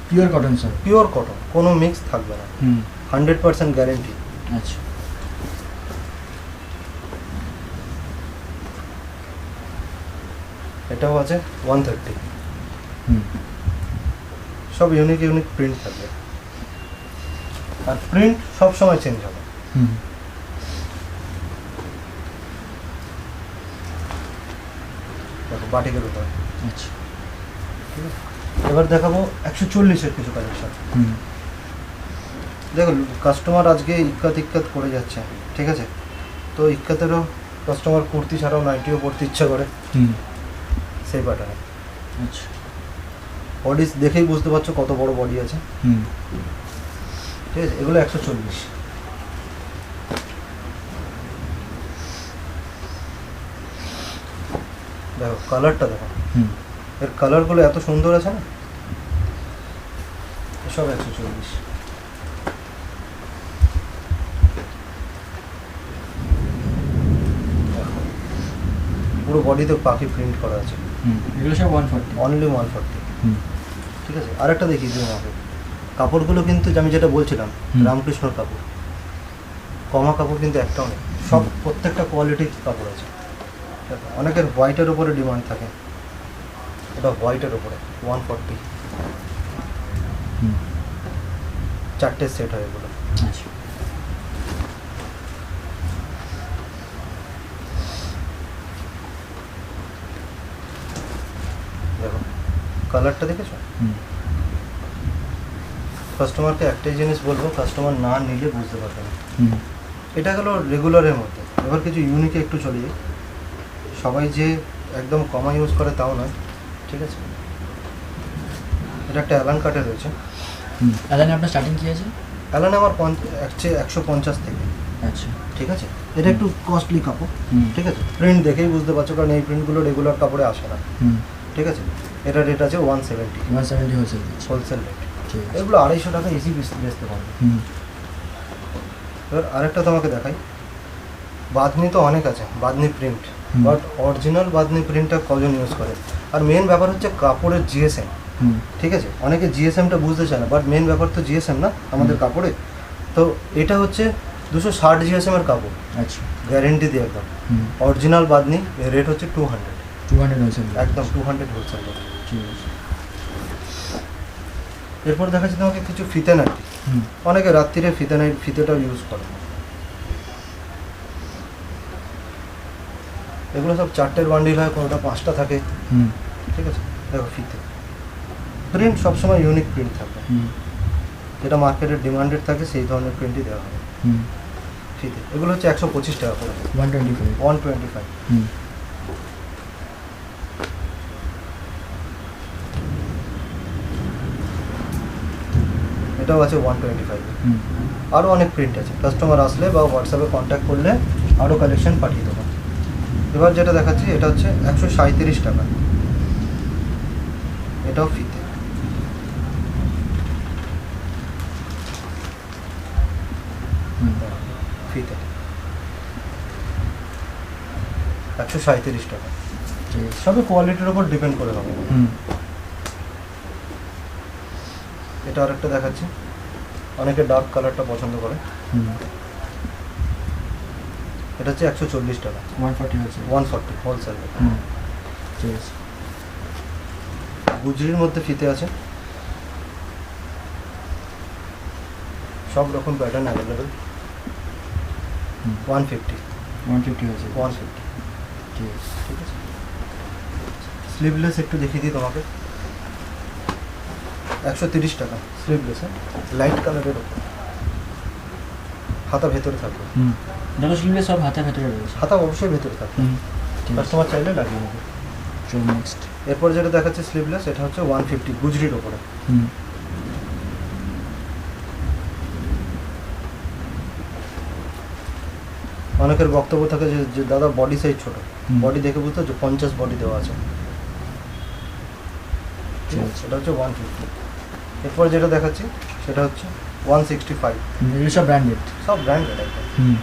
pure cotton sir. Pure cotton, কোনো মিক্স থাকবে না, হুম 100% গ্যারেন্টি। আচ্ছা এটাও আছে 130। হুম সব ইউনিক প্রিন্ট থাকবে, আর প্রিন্ট সব সময় চেঞ্জ হবে। হুম দেখো বাটিকের উপরে। আচ্ছা এবার দেখাবো 140-এর কিছু কালেকশন। হুম দেখো কাস্টমার আজকে ইক্কাত করে যাচ্ছে, ঠিক আছে? তো ইক্কাতেরও কাস্টমার কুর্তি ছাড়াও নাইটিও পরতে ইচ্ছা করে, হুম সেই প্যাটার্নে। আচ্ছা বডি দেখেই বুঝতে পারছো কত বড় বডি আছে, হুম ঠিক আছে? এগুলো 140। দেখো কালারটা দেখো, হুম এর কালারগুলো এত সুন্দর আছে না, এসব 140। দেখো, পুরো বডিতে পাখি প্রিন্ট করা আছে, হুম এগুলো সব 140। অনলি 140, হুম ঠিক আছে? আরেকটা দেখিয়ে দিই আমাকে, কাপড়গুলো কিন্তু আমি যেটা বলছিলাম হুম। রামকৃষ্ণর কাপড়, কমা কাপড় কিন্তু একটাও নেই, সব প্রত্যেকটা কোয়ালিটির কাপড় আছে। দেখো, অনেকের হোয়াইটের উপরে ডিমান্ড থাকে, এটা হোয়াইটের উপরে 140, হুম 4টে সেট হয় এগুলো। আচ্ছা দেখো কালারটা দেখেছো? হুম কাস্টমারকে একটাই জিনিস বলবো, কাস্টমার না নিলে বুঝতে পারবে না। হুম এটা গেল রেগুলারের মধ্যে। এবার কিছু ইউনিকে একটু চলে যাই। সবাই যে একদম কমা ইউজ করে তাও নয়, ঠিক আছে? এটা একটা অ্যালান কাটে রয়েছে। হুম অ্যালানে আপনার স্টার্টিং কি আছে? অ্যালানে আমার 150 থেকে, আচ্ছা ঠিক আছে? এটা একটু কস্টলি কাপড়, হুম ঠিক আছে? প্রিন্ট দেখেই বুঝতে পারছো, কারণ এই প্রিন্টগুলো রেগুলার কাপড়ে আসে না, হুম ঠিক আছে? এটা রেট আছে 170 170 হোলসেল দিচ্ছি। Wholesale rate. ঠিক আছে এগুলো 250 টাকা ইজি বেচতে পারবে। হুম এবার আরেকটা তোমাকে দেখাই। বাঁধনি তো অনেক আছে, bandhani print, hmm. But original bandhani প্রিন্টটা কজন ইউজ করে? আর মেন ব্যাপার হচ্ছে কাপড়ের জিএসএম, হুম ঠিক আছে? অনেকে জিএসএমটা বুঝতে চায় না, বাট মেন ব্যাপার তো জিএসএম না আমাদের কাপড়ে। তো এটা হচ্ছে 260 জিএসএম এর কাপড়, আচ্ছা গ্যারেন্টি দিয়ে একদম। হুম অরিজিনাল বাঁধনি এর রেট হচ্ছে 200, 200 হোলসেল একদম 200 হোলসেল রেট। ঠিক আছে এরপর দেখাচ্ছি তোমাকে কিছু ফিতে নাইটি। হুম অনেকে রাত্রিরে ফিতেটাও ইউজ করে। এগুলো সব 4টের বান্ডিল হয়, কোনোটা 5টা থাকে, হুম ঠিক আছে? দেখো ফিতে প্রিন্ট সবসময় ইউনিক প্রিন্ট থাকবে, হুম যেটা মার্কেটের ডিমান্ডেড থাকে সেই ধরনের প্রিন্টই দেওয়া হবে। হুম ফিতে এগুলো হচ্ছে 125 টাকা করে, 125 125। হুম এটাও আছে 125। হুম আরও অনেক প্রিন্ট আছে, কাস্টমার আসলে বা হোয়াটসঅ্যাপে কন্ট্যাক্ট করলে আরও কালেকশন পাঠিয়ে দেবো। এবার যেটা দেখাচ্ছি এটা হচ্ছে 137 টাকা, এটাও ফিতে। হুম ফিতে 137 টাকা। ঠিক আছে সবই কোয়ালিটির ওপর ডিপেন্ড করে হবে। হুম এটা আরেকটা দেখাচ্ছি, অনেকে ডার্ক কালারটা পছন্দ করে। হুম এটা হচ্ছে 140 টাকা, 140 হোলসেল 140 হোলসেল। হুম ঠিক আছে গুজরির মধ্যে ফিতে আছে, সব রকম প্যাটার্ন অ্যাভেলেবেল। হুম 150 150 হোলসেল 150, ঠিক আছে ঠিক আছে? স্লিভলেস একটু দেখিয়ে দিই তোমাকে, 130 টাকা স্লিভলেস, লাইট কালারের ওপর, হাতা ভেতরে থাকবে। হুম যত স্লিভলেস সব হাতের ভেতরে রয়েছে হাতা অবশ্যই ভেতরে থাকবে, হুম ঠিক আছে কাস্টমার চাইলে লাগিয়ে নেবে। চল নেক্সট এরপর যেটা দেখাচ্ছে স্লিভলেস, এটা হচ্ছে 150 গুজরির ওপরে। হুম অনেকের বক্তব্য থাকে যে দাদা বডি সাইজ ছোট, হুম। বডি দেখে বুঝতে হচ্ছে 50 বডি দেওয়া আছে, ঠিক আছে? সেটা হচ্ছে 150। এরপর যেটা দেখাচ্ছি সেটা হচ্ছে 165, এগুলো সব ব্র্যান্ডেড সব ব্র্যান্ডেড একদম। হুম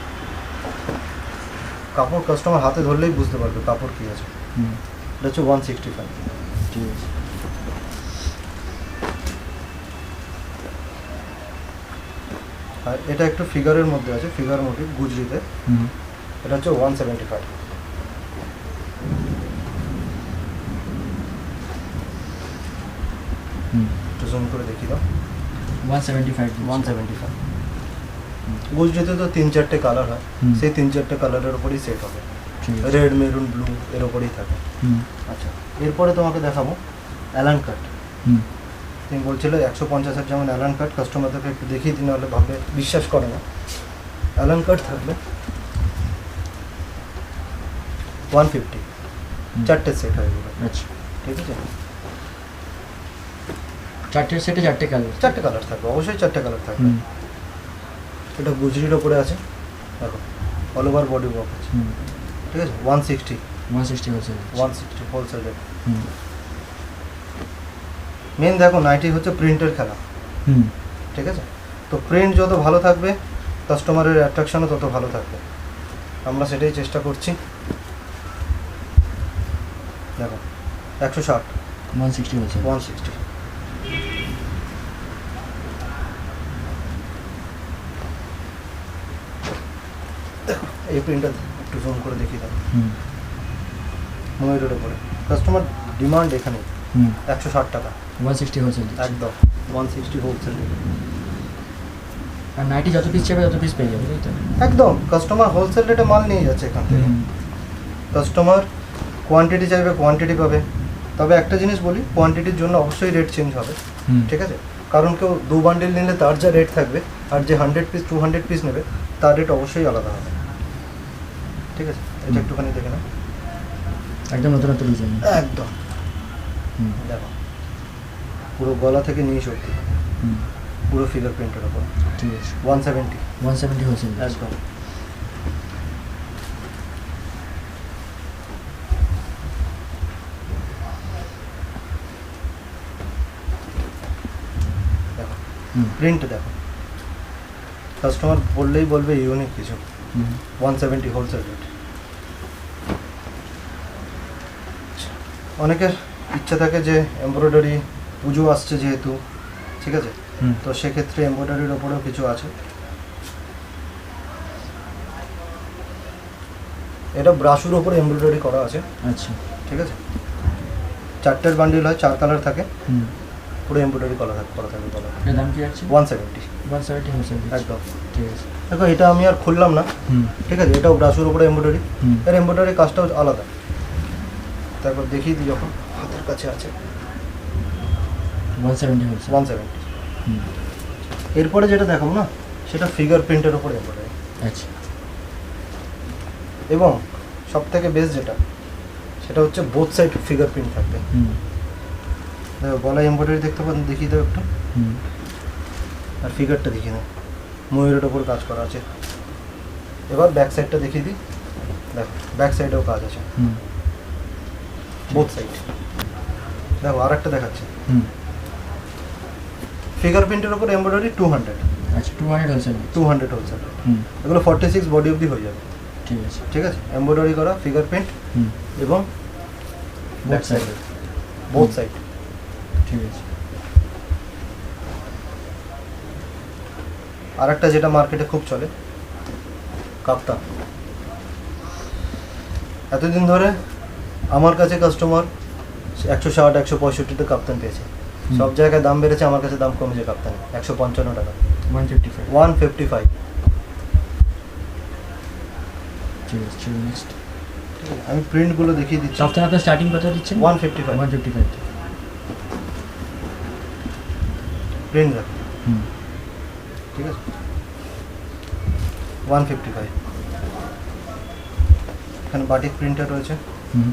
কাপড় কাস্টমার হাতে ধরলেই বুঝতে পারবে কাপড় কী আছে। হুম এটা হচ্ছে 165। ঠিক আছে আর এটা একটু ফিগারের মধ্যে আছে, ফিগার মোটিভ গুজরিতে, হুম এটা হচ্ছে 175। হুম একটু জুম করে দেখিয়ে দাও। 175 175। গুজরিতে তো 3-4টে কালার হয়, হুম। সেই 3-4টে কালারের ওপরই সেট হবে, ঠিক আছে রেড মেরুন ব্লু এর ওপরেই থাকে। হুম আচ্ছা, এরপরে তোমাকে দেখাবো অ্যালান কাট। হুম তুমি বলছিলে 150-এর যেমন অ্যালান কাট, কাস্টমারদেরকে একটু দেখিয়ে দিন, নাহলে ভাবে বিশ্বাস করে না। অ্যালান কাট থাকবে 150, হুম। 4টে সেট হয় এগুলো, আচ্ছা ঠিক আছে? চারটে সেটে চারটে কালার 4টে কালার থাকবে, অবশ্যই 4টে কালার থাকবে। হুম এটা গুজরির ওপরে আছে, দেখো অল ওভার বডি ওয়ার্ক আছে, হুম ঠিক আছে? 160 160 হোলসেল 160 হোলসেল রেট। হুম মেন দেখো নাইটি হচ্ছে প্রিন্টের খেলা, হুম ঠিক আছে? তো প্রিন্ট যত ভালো থাকবে কাস্টমারের অ্যাট্রাকশনও তত ভালো থাকবে, আমরা সেটাই চেষ্টা করছি। দেখো 160 160 হোলসেল 160। দেখো এই প্রিন্টটা একটু জুম করে দেখিয়ে দাও। হুম ময়ূরের ওপরে কাস্টমার ডিমান্ড এখানে হুম 160 টাকা 160 হোলসেল দিচ্ছি। একদম 160 হোলসেল আর নাইটি যত পিস চাইবে তত পিস পেয়ে যাবে তাই তো একদম কাস্টমার হোলসেল রেটে মাল নিয়ে যাচ্ছে এখান থেকে হুম কাস্টমার কোয়ান্টিটি চাইবে কোয়ান্টিটি পাবে তবে একটা জিনিস বলি কোয়ান্টিটির জন্য অবশ্যই রেট চেঞ্জ হবে হুম ঠিক আছে কারণ কেউ 2 বান্ডিল নিলে তার যা রেট থাকবে আর যে 100 পিস 200 পিস নেবে তার রেট অবশ্যই আলাদা হবে ঠিক আছে এটা একটুখানি দেখে না একদম নতুন নতুন ডিজাইন একদম হুম দেখো পুরো গলা থেকে নিচ অব্দি হুম পুরো ফিগার প্রিন্টের ওপর ঠিক আছে 170 170 হোলসেল একদম দেখো হুম প্রিন্ট দেখো কাস্টমার বললেই বলবে ইউনিক কিছু হুম 170 হোলসেল রেট অনেকের ইচ্ছা থাকে যে এমব্রয়ডারি পুজো আসছে যেহেতু ঠিক আছে হুম তো সেক্ষেত্রে এমব্রয়ডারির ওপরেও কিছু আছে এটা ব্রাশুর ওপরে এমব্রয়ডারি করা আছে আচ্ছা ঠিক আছে 4টের বান্ডিল হয় 4 কালার থাকে হুম পুরো এমব্রয়ডারি করা থাকে কলার এর দাম কি আছে 170 170 হোলসেল একদম ঠিক আছে দেখো এটা আমি আর খুললাম না হুম ঠিক আছে এটাও ব্রাশুর উপরে এমব্রয়ডারি হুম এর এমব্রয়ডারি কাজটাও আলাদা তারপর দেখিয়ে দিই যখন হাতের কাছে আছে 170 হোলসেল 170 হুম এরপরে যেটা দেখাবো না সেটা ফিগার প্রিন্টের উপরে এমব্রয়ডারি আচ্ছা এবং সব থেকে বেস্ট যেটা সেটা হচ্ছে বোথ সাইড ফিগার প্রিন্ট থাকবে হুম দেখো গলায় এমব্রয়ডারি দেখতে পান দেখিয়ে দাও একটু হুম আর ফিগারটা দেখিয়ে দাও ময়ূরের ওপর কাজ করা আছে এবার ব্যাক সাইডটা দেখিয়ে দিই দেখো ব্যাক সাইডেও কাজ আছে হুম বোথ সাইড দেখো আর একটা দেখাচ্ছে হুম ফিগার প্রিন্টের ওপর এমব্রয়ডারি 200 আচ্ছা 200 হোলসেল 200 হোলসেল হুম এগুলো 46 বডি অবধি হয়ে যাবে ঠিক আছে ঠিক আছে এমব্রয়ডারি করা ফিগার প্রিন্ট হুম এবং back Both side side. Both side ঠিক আছে আর একটা যেটা মার্কেটে খুব চলে কাপ্তান এতদিন ধরে আমার কাছে কাস্টমার 160 165 কাপ্তান পেয়েছে হুম। সব জায়গায় দাম বেড়েছে আমার কাছে দাম কমেছে কাপ্তান 155 টাকা 155 155 ঠিক আছে চলো নেক্সট আমি প্রিন্টগুলো দেখিয়ে দিচ্ছি সপ্তাহে আপনার স্টার্টিং কত দিচ্ছেন 155 155 প্রিন্ট দেখো হুম ঠিক আছে 155 এখানে বাটিক প্রিন্টার রয়েছে হুম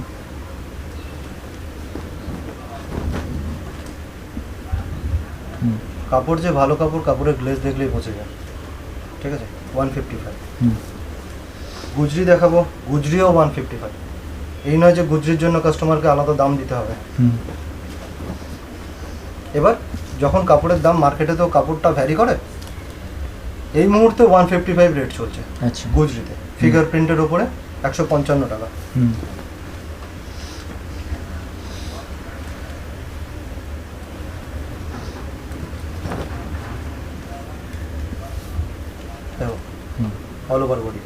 হুম কাপড় যে ভালো কাপড় কাপড়ের গ্লেজ দেখলেই বোঝা যায় ঠিক আছে 155 হুম গুজরি দেখাবো গুজরিও 155 এই নয় যে গুজরির জন্য কাস্টমারকে আলাদা দাম দিতে হবে হুম এবার যখন কাপড়ের দাম মার্কেটে তো কাপড়টা ভ্যারি করে এই মুহূর্তে 155 রেট চলছে আচ্ছা গুজরিতে ফিগার প্রিন্টের ওপরে 155 টাকা হুম দেখো হুম অল ওভার বডি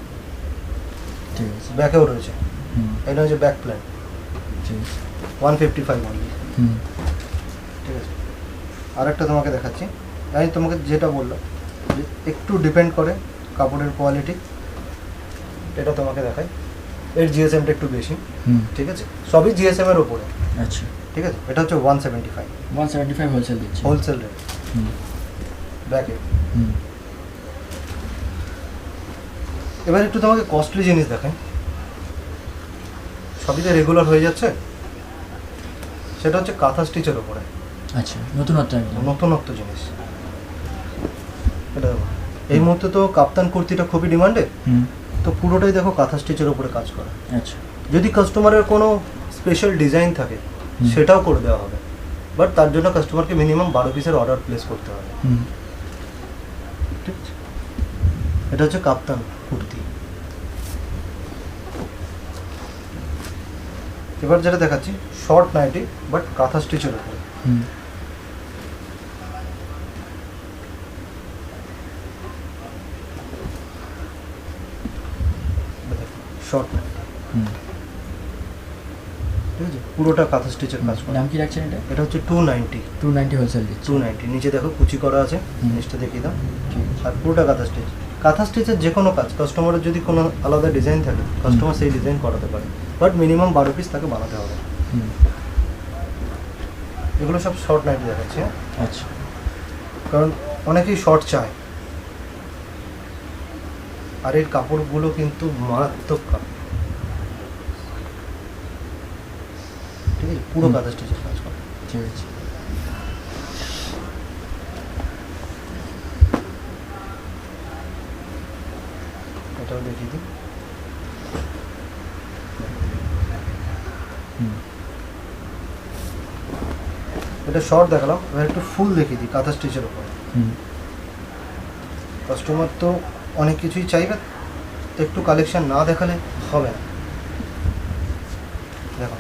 ঠিক আছে ব্যাকেও রয়েছে হুম এই নয় যে ব্যাক প্ল্যান ঠিক আছে 155 অনলি হুম ঠিক আছে আর একটা তোমাকে দেখাচ্ছি আমি তোমাকে যেটা বললাম যে একটু ডিপেন্ড করে কাপড়ের কোয়ালিটি এটা তোমাকে দেখাই এর জিএসএমটা একটু বেশি হুম ঠিক আছে সবই জিএসএম এর ওপরে আচ্ছা ঠিক আছে এটা হচ্ছে 175 175 হোলসেল দিচ্ছি হোলসেল রেট হুম ব্যাকে হুম এবার একটু তোমাকে কস্টলি জিনিস দেখাই সবই তো রেগুলার হয়ে যাচ্ছে সেটা হচ্ছে কাঁথা স্টিচের ওপরে আচ্ছা নতুনত্ব একদম নতুনত্ব জিনিস এটা দেখো এই মুহূর্তে তো কাপ্তান কুর্তিটা খুবই ডিমান্ডে হুম তো পুরোটাই দেখো কাঁথা স্টিচের ওপরে কাজ করা আচ্ছা যদি কাস্টমারের কোনো স্পেশাল ডিজাইন থাকে হুম। সেটাও করে দেওয়া হবে বাট তার জন্য কাস্টমারকে মিনিমাম 12 পিসের অর্ডার প্লেস করতে হবে হুম ঠিক আছে এটা হচ্ছে কাপ্তান কুর্তি এবার যেটা দেখাচ্ছি শর্ট নাইটি বাট কাঁথা স্টিচের উপরে হুম শর্ট নাইটি হুম ঠিক আছে, পুরোটা কাঁথা স্টিচের কাজ করা। দাম কি রাখছেন এটা? এটা হচ্ছে 290, 290 হোলসেল দিচ্ছে। 290। নিচে দেখো কুচি করা আছে, নিচটা দেখিয়ে দাও। ঠিক আছে। আর পুরোটা কাঁথা স্টিচ। কাঁথা স্টিচের যে কোনো কাজ, কাস্টমারের যদি কোনো আলাদা ডিজাইন থাকে কাস্টমার সেই ডিজাইন করাতে পারে, বাট মিনিমাম 12 পিস তাকে বানাতে হবে। হুম। এগুলো সব শর্ট নাইটি দেখাচ্ছি, হ্যাঁ, আচ্ছা। কারণ অনেকেই শর্ট চায়। আর এর কাপড়গুলো কিন্তু মারাত্মক কাপড়, ঠিক আছে, পুরো কাঁথা স্টিচের কাজ করা। ঠিক আছে। এটাও দেখিয়ে দিই। হুম। এটা শর্ট দেখালাম, এবার একটু ফুল দেখিয়ে দিই কাঁথা স্টিচের উপরে। হুম। কাস্টমার তো অনেক কিছুই চাইবে, তো একটু কালেকশন না দেখালে হবে না। দেখো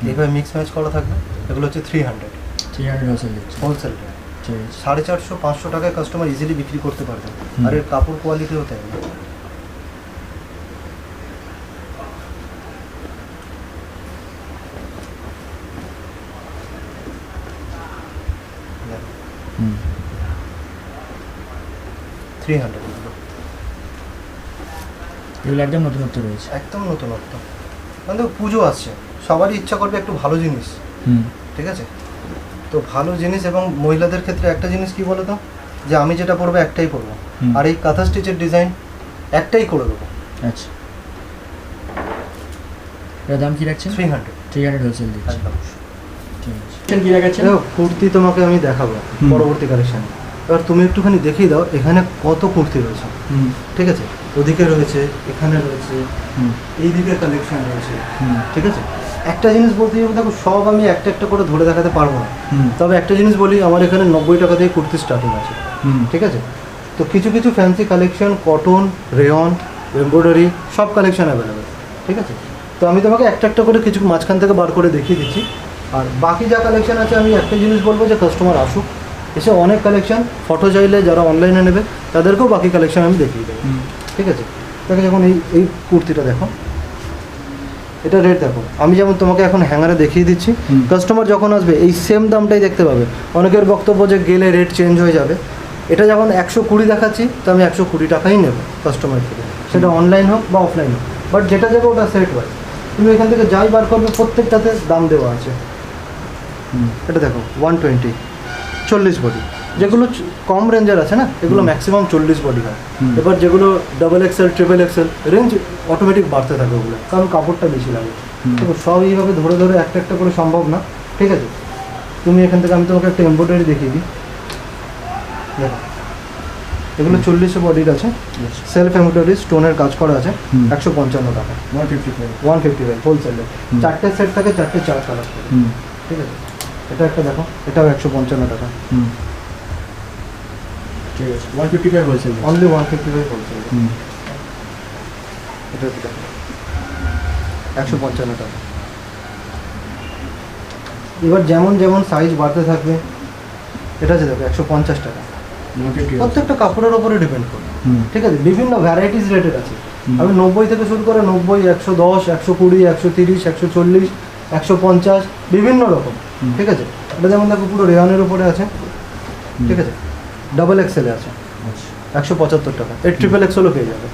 এইভাবে মিক্স ম্যাচ করা থাকবে। এগুলো হচ্ছে 300 300 হোলসেল দিচ্ছে। Wholesale rate. ঠিক আছে। 450-500 টাকায় কাস্টমার ইজিলি বিক্রি করতে পারবে। হুম। আর এর কাপড় কোয়ালিটিও তাই না। দেখো, হুম। 300 এগুলো। এগুলো একদম নতুনত্ব রয়েছে। একদম নতুনত্ব। মানে দেখো, পুজো আসছে, সবারই ইচ্ছা করবে একটু ভালো জিনিস, হুম। ঠিক আছে। তো ভালো জিনিস, এবং মহিলাদের ক্ষেত্রে একটা জিনিস কি বলো তো, যে আমি যেটা পরবো একটাই পরবো, হুম। আর এই কাঁথা স্টিচের ডিজাইন একটাই করে দেবো। আচ্ছা। এর দাম কি রাখছেন? 300 300 হোলসেল দিচ্ছে। একদম। ঠিক আছে। কি রাখাচ্ছেন? দেখো, কুর্তি তোমাকে আমি দেখাবো হুম। পরবর্তী কালেকশানে। এবার তুমি একটুখানি দেখিয়ে দাও এখানে কত কুর্তি রয়েছে, হুম। ঠিক আছে। ওদিকে রয়েছে, এখানে রয়েছে, হুম। এই দিকে কালেকশন রয়েছে, হুম। ঠিক আছে। একটা জিনিস বলতে যাবো, দেখো সব আমি একটা একটা করে ধরে দেখাতে পারবো না, হুম। তবে একটা জিনিস বলি, আমার এখানে 90 টাকা থেকে কুর্তি স্টার্টিং আছে, হুম। ঠিক আছে। তো কিছু কিছু fancy collection, cotton, rayon, embroidery সব কালেকশন অ্যাভেলেবেল, ঠিক আছে। তো আমি তোমাকে একটা একটা করে কিছু মাঝখান থেকে বার করে দেখিয়ে দিচ্ছি। আর বাকি যা কালেকশন আছে, আমি একটা জিনিস বলবো যে কাস্টমার আসুক, এসে অনেক কালেকশন ফটো চাইলে যারা অনলাইনে নেবে তাদেরকেও বাকি কালেকশন আমি দেখিয়ে দেবো, হুম। ঠিক আছে। দেখো, যখন এই কুর্তিটা দেখো, এটা রেট দেখো, আমি যেমন তোমাকে এখন হ্যাঙ্গারে দেখিয়ে দিচ্ছি, হুম। কাস্টমার যখন আসবে এই সেম দামটাই দেখতে পাবে। অনেকের বক্তব্য যে গেলে রেট চেঞ্জ হয়ে যাবে, এটা যখন 120 দেখাচ্ছি তো আমি 120 টাকাই নেব কাস্টমার থেকে, সেটা অনলাইন হোক বা অফলাইন হোক। বাট যেটা যাবে ওটা সেট ওয়াইজ, তুমি এখান থেকে যাই বার করবে প্রত্যেকটাতে দাম দেওয়া আছে। হুম। এটা দেখো 120, 40 বডি। যেগুলো কম রেঞ্জের আছে না, এগুলো ম্যাক্সিমাম 40 বডি হয়। হুম। এবার যেগুলো double XL, triple Excel, range automatic বাড়তে থাকে ওগুলো, কারণ কাপড়টা বেশি লাগে। হুম। দেখো, সব এইভাবে ধরে ধরে একটা একটা করে সম্ভব না, ঠিক আছে। তুমি এখান থেকে, আমি তোমাকে একটা এমব্রয়ডারি দেখিয়ে দিই। দেখো, এগুলো 40 বডির আছে, আচ্ছা। সেলফ এমব্রয়ডারি স্টোনের কাজ করা আছে, হুম। 155 টাকা, 155। 155 হোলসেলে। হুম। 4টে সেট থাকে, 4টে 4 কালার, হুম। ঠিক আছে। এটা একটা দেখো, এটাও 155 টাকা, হুম। ঠিক আছে। 155 হোলসেল দিচ্ছে। Only 155 wholesale. হুম। এটা একটু দেখো, 155 টাকা। এবার যেমন যেমন সাইজ বাড়তে থাকবে, এটা আছে দেখো 150 টাকা। 150 প্রত্যেকটা কাপড়ের ওপরে ডিপেন্ড করে, হুম। ঠিক আছে। বিভিন্ন ভ্যারাইটিস রেটের আছে। হুম। আমি 90 থেকে শুরু করে 90, 110, 120, 130, 140, 150, বিভিন্ন রকম, হুম। ঠিক আছে। এটা যেমন দেখো পুরো রেয়নের উপরে আছে, হুম। ঠিক আছে। ডাবল এক্সেলে আছে আচ্ছা। 175 টাকা। এর ট্রিপল এক্সেলও পেয়ে যাবে,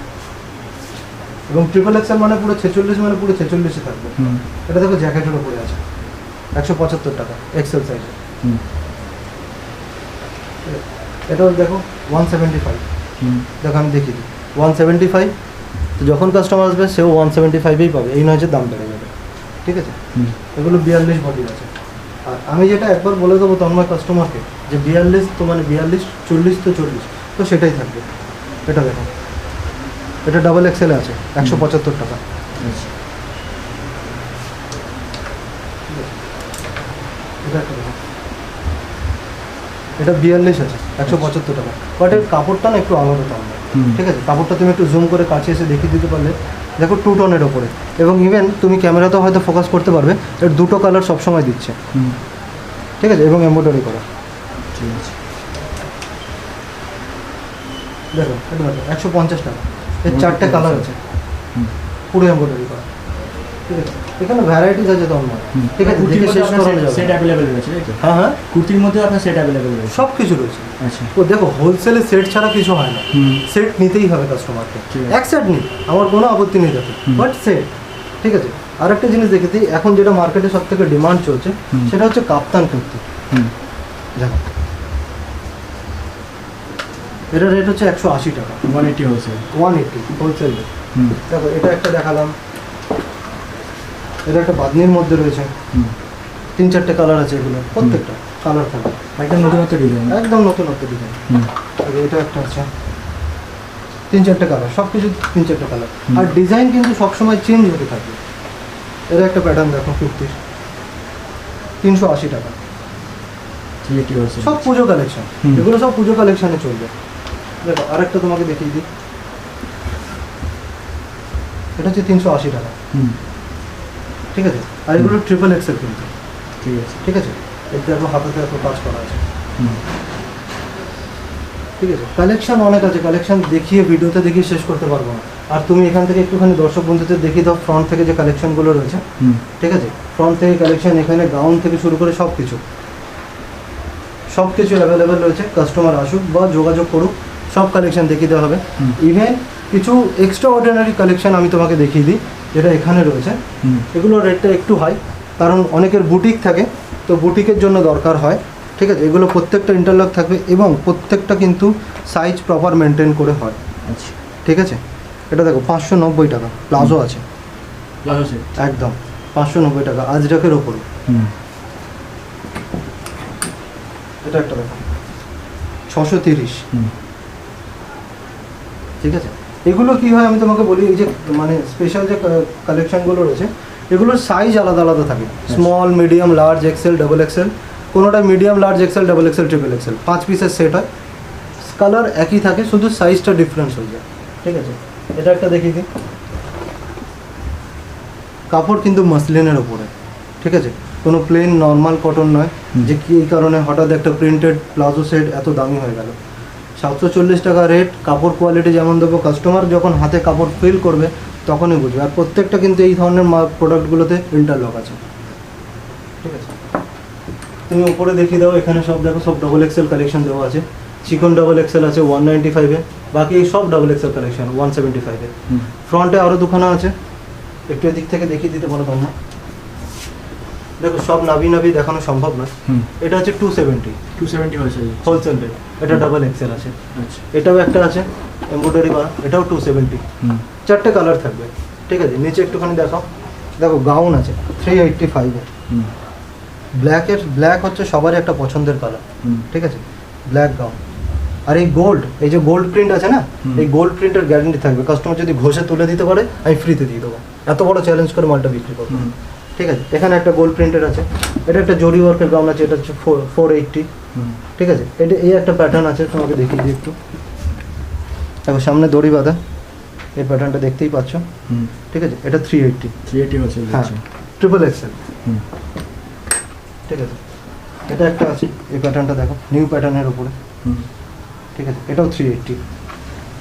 এবং ট্রিপল এক্সেল মানে পুরো 46, মানে পুরো 46 থাকবে। হুম। এটা দেখো জ্যাকেটের উপরে আছে 175 টাকা এক্সেল সাইজে। হুম। এটাও দেখো 175। হুম। দেখো আমি দেখিয়ে দিই, 175। তো যখন কাস্টমার আসবে সেও 175এই পাবে, এই নয় যে দাম বেড়ে যাবে, ঠিক আছে। হুম। এগুলো 42 বডির আছে। আর আমি যেটা একবার বলে দেবো তন্ময় কাস্টমারকে, যে 42 তো মানে 42, 40 তো 40, তো সেটাই থাকবে। এটা দেখো, এটা ডাবল এক্সেলে আছে 175 টাকা। আচ্ছা। এটা একটা দেখো, এটা 42 আছে 175 টাকা। বাট এর কাপড়টা না একটু আলাদা দাম, হুম। ঠিক আছে। কাপড়টা তুমি একটু জুম করে কাছে এসে দেখিয়ে দিতে পারলে, দেখো 2 টোনের ওপরে, এবং ইভেন তুমি ক্যামেরাতেও হয়তো ফোকাস করতে পারবে, এর দুটো কালার সবসময় দিচ্ছে, হুম। ঠিক আছে, এবং এমব্রয়ডারি করা। ঠিক আছে। দেখো, এটা দেখো 150 টাকা। এর 4টে কালার আছে, হুম। পুরো এমব্রয়ডারি করা, ঠিক আছে। এখানে ভ্যারাইটিস আছে তন্ময়, ঠিক আছে, কুর্তির দেখে মধ্যে শেষ আপনার করানো যাবে সেট না। অ্যাভেলেবেল রয়েছে তাই তো? হ্যাঁ হ্যাঁ, কুর্তির মধ্যে আপনার সেট অ্যাভেলেবেল রয়েছে। সব কিছু রয়েছে। আচ্ছা। ও দেখো, হোলসেলে সেট ছাড়া কিছু হয় না, সেট নিতেই হবে কাস্টমারকে। ঠিক আছে। এক সেট নিই, আমার কোনো আপত্তি নেই তাতে, বাট সেট, ঠিক আছে। আর একটা জিনিস দেখেছি, এখন যেটা মার্কেটে সব থেকে ডিমান্ড চলছে সেটা হচ্ছে কাপ্তান কুর্তি। দেখো, এটার রেট হচ্ছে 180 টাকা, 180 হোলসেল। 180 wholesale rate. দেখো, এটা একটা দেখালাম, এটা একটা বাদনির মধ্যে রয়েছে, 3-4টে কালার আছে, এগুলো প্রত্যেকটা কালার থাকবে, একদম নতুনত্ব ডিজাইন। একদম নতুন ডিজাইন। এটা একটা আছে, 3-4টে কালার, সব কিছু 3-4টে কালার, আর ডিজাইন কিন্তু সবসময় চেঞ্জ হতে থাকবে। এটা একটা প্যাটার্ন দেখো, 380 টাকা, 380 হোলসেল। সব পুজো কালেকশন, এগুলো সব পুজো কালেকশনে চলবে। দেখো, আরেকটা তোমাকে দেখিয়ে দিই, এটা হচ্ছে 380 টাকা, ঠিক আছে। আর এগুলো ট্রিপল এক্সেল কিন্তু, ঠিক আছে। ঠিক আছে। এতে দেখো, হাতাতে এত কাজ করা আছে, ঠিক আছে। কালেকশন অনেক আছে, কালেকশন দেখিয়ে ভিডিওতে দেখিয়ে শেষ করতে পারবো না। আর তুমি এখান থেকে একটুখানি দর্শক বন্ধুদের দেখিয়ে দাও ফ্রন্ট থেকে যে কালেকশনগুলো রয়েছে, ঠিক আছে। ফ্রন্ট থেকে কালেকশন, এখানে গাউন থেকে শুরু করে সব কিছু অ্যাভেলেবেল রয়েছে। কাস্টমার আসুক বা যোগাযোগ করুক, সব কালেকশন দেখিয়ে দেওয়া হবে। ইভেন কিছু এক্সট্রা অর্ডিনারি কালেকশন আমি তোমাকে দেখিয়ে দিই, যেটা এখানে রয়েছে। এগুলোর রেটটা একটু হাই, কারণ অনেকের বুটিক থাকে, তো বুটিকের জন্য দরকার হয়, ঠিক আছে। এগুলো প্রত্যেকটা ইন্টারলক থাকবে এবং প্রত্যেকটা কিন্তু সাইজ প্রপার মেনটেন করে হয়, আচ্ছা। ঠিক আছে। এটা দেখো, 590 টাকা, প্লাজো আছে, প্লাজো সেট একদম 590 টাকা, আজরাকের ওপর। এটা একটা দেখো, 630, ঠিক আছে। এগুলো কি হয় আমি তোমাকে বলি, এই যে মানে স্পেশাল যে কালেকশনগুলো রয়েছে, এগুলোর সাইজ আলাদা আলাদা থাকে, small, medium, large, XL, double XL. কোনোটা medium, large, XL, double XL, triple XL, 5 পিসের সেট হয়। কালার একই থাকে, শুধু সাইজটা ডিফারেন্স হয়ে যায়, ঠিক আছে। এটা একটা দেখিয়ে দিই, কাপড় কিন্তু মাসলিনের ওপরে, ঠিক আছে, কোনো প্লেন নর্মাল কটন নয়, যে কি এই কারণে হঠাৎ একটা প্রিন্টেড প্লাজো সেট এত দামি হয়ে গেল। 740 টাকা রেট, কাপড় কোয়ালিটি যেমন দেবো, কাস্টমার যখন হাতে কাপড় ফিল করবে তখনই বুঝবে। আর প্রত্যেকটা কিন্তু এই ধরনের প্রোডাক্টগুলোতে ইন্টারলক আছে, ঠিক আছে। তুমি উপরে দেখিয়ে দাও, এখানে সব দেখো, সব ডবল এক্সেল কালেকশন দেওয়া আছে। চিকন ডবল এক্সেল আছে 195-এ, বাকি সব ডবল এক্সেল কালেকশন 175-এ। ফ্রন্টে আরও দুখানা আছে, একটু এদিক থেকে দেখিয়ে দিতে পারো তোমরা। দেখো, সব নাভি দেখানো সম্ভব নয়। এটা হচ্ছে 270 হোলসেল। হোলসেল রেট, এটা ডাবল এক্সেল আছে। আচ্ছা। এটাও একটা আছে এমব্রয়ডারি করা, এটাও 270। 4টে কালার থাকবে, ঠিক আছে। নিচে একটুখানি দেখাও, দেখো গাউন আছে 385-এ। ব্ল্যাক হচ্ছে সবারই একটা পছন্দের কালার, ঠিক আছে, ব্ল্যাক গাউন। আর এই যে গোল্ড প্রিন্ট আছে না, এই গোল্ড প্রিন্টের গ্যারান্টি থাকবে। কাস্টমার যদি ঘষে তুলে দিতে পারে, আমি ফ্রিতে দিয়ে দেবো, এত বড় চ্যালেঞ্জ করে মালটা বিক্রি করবো, ঠিক আছে। এখানে একটা গোল্ড প্রিন্টের আছে, এটা একটা জরি ওয়ার্কের গাউন আছে, এটা হচ্ছে 480, ঠিক আছে। এটা এই একটা প্যাটার্ন আছে, তোমাকে দেখিয়ে দিই একটু। দেখো, সামনে দড়ি বাঁধা, এই প্যাটার্নটা দেখতেই পাচ্ছ, ঠিক আছে। এটা 380 হোলসেল। হ্যাঁ, ট্রিপল এক্সেল, ঠিক আছে। এটা একটা আছে, এই প্যাটার্নটা দেখো, নিউ প্যাটার্নের উপরে, ঠিক আছে। এটাও 380,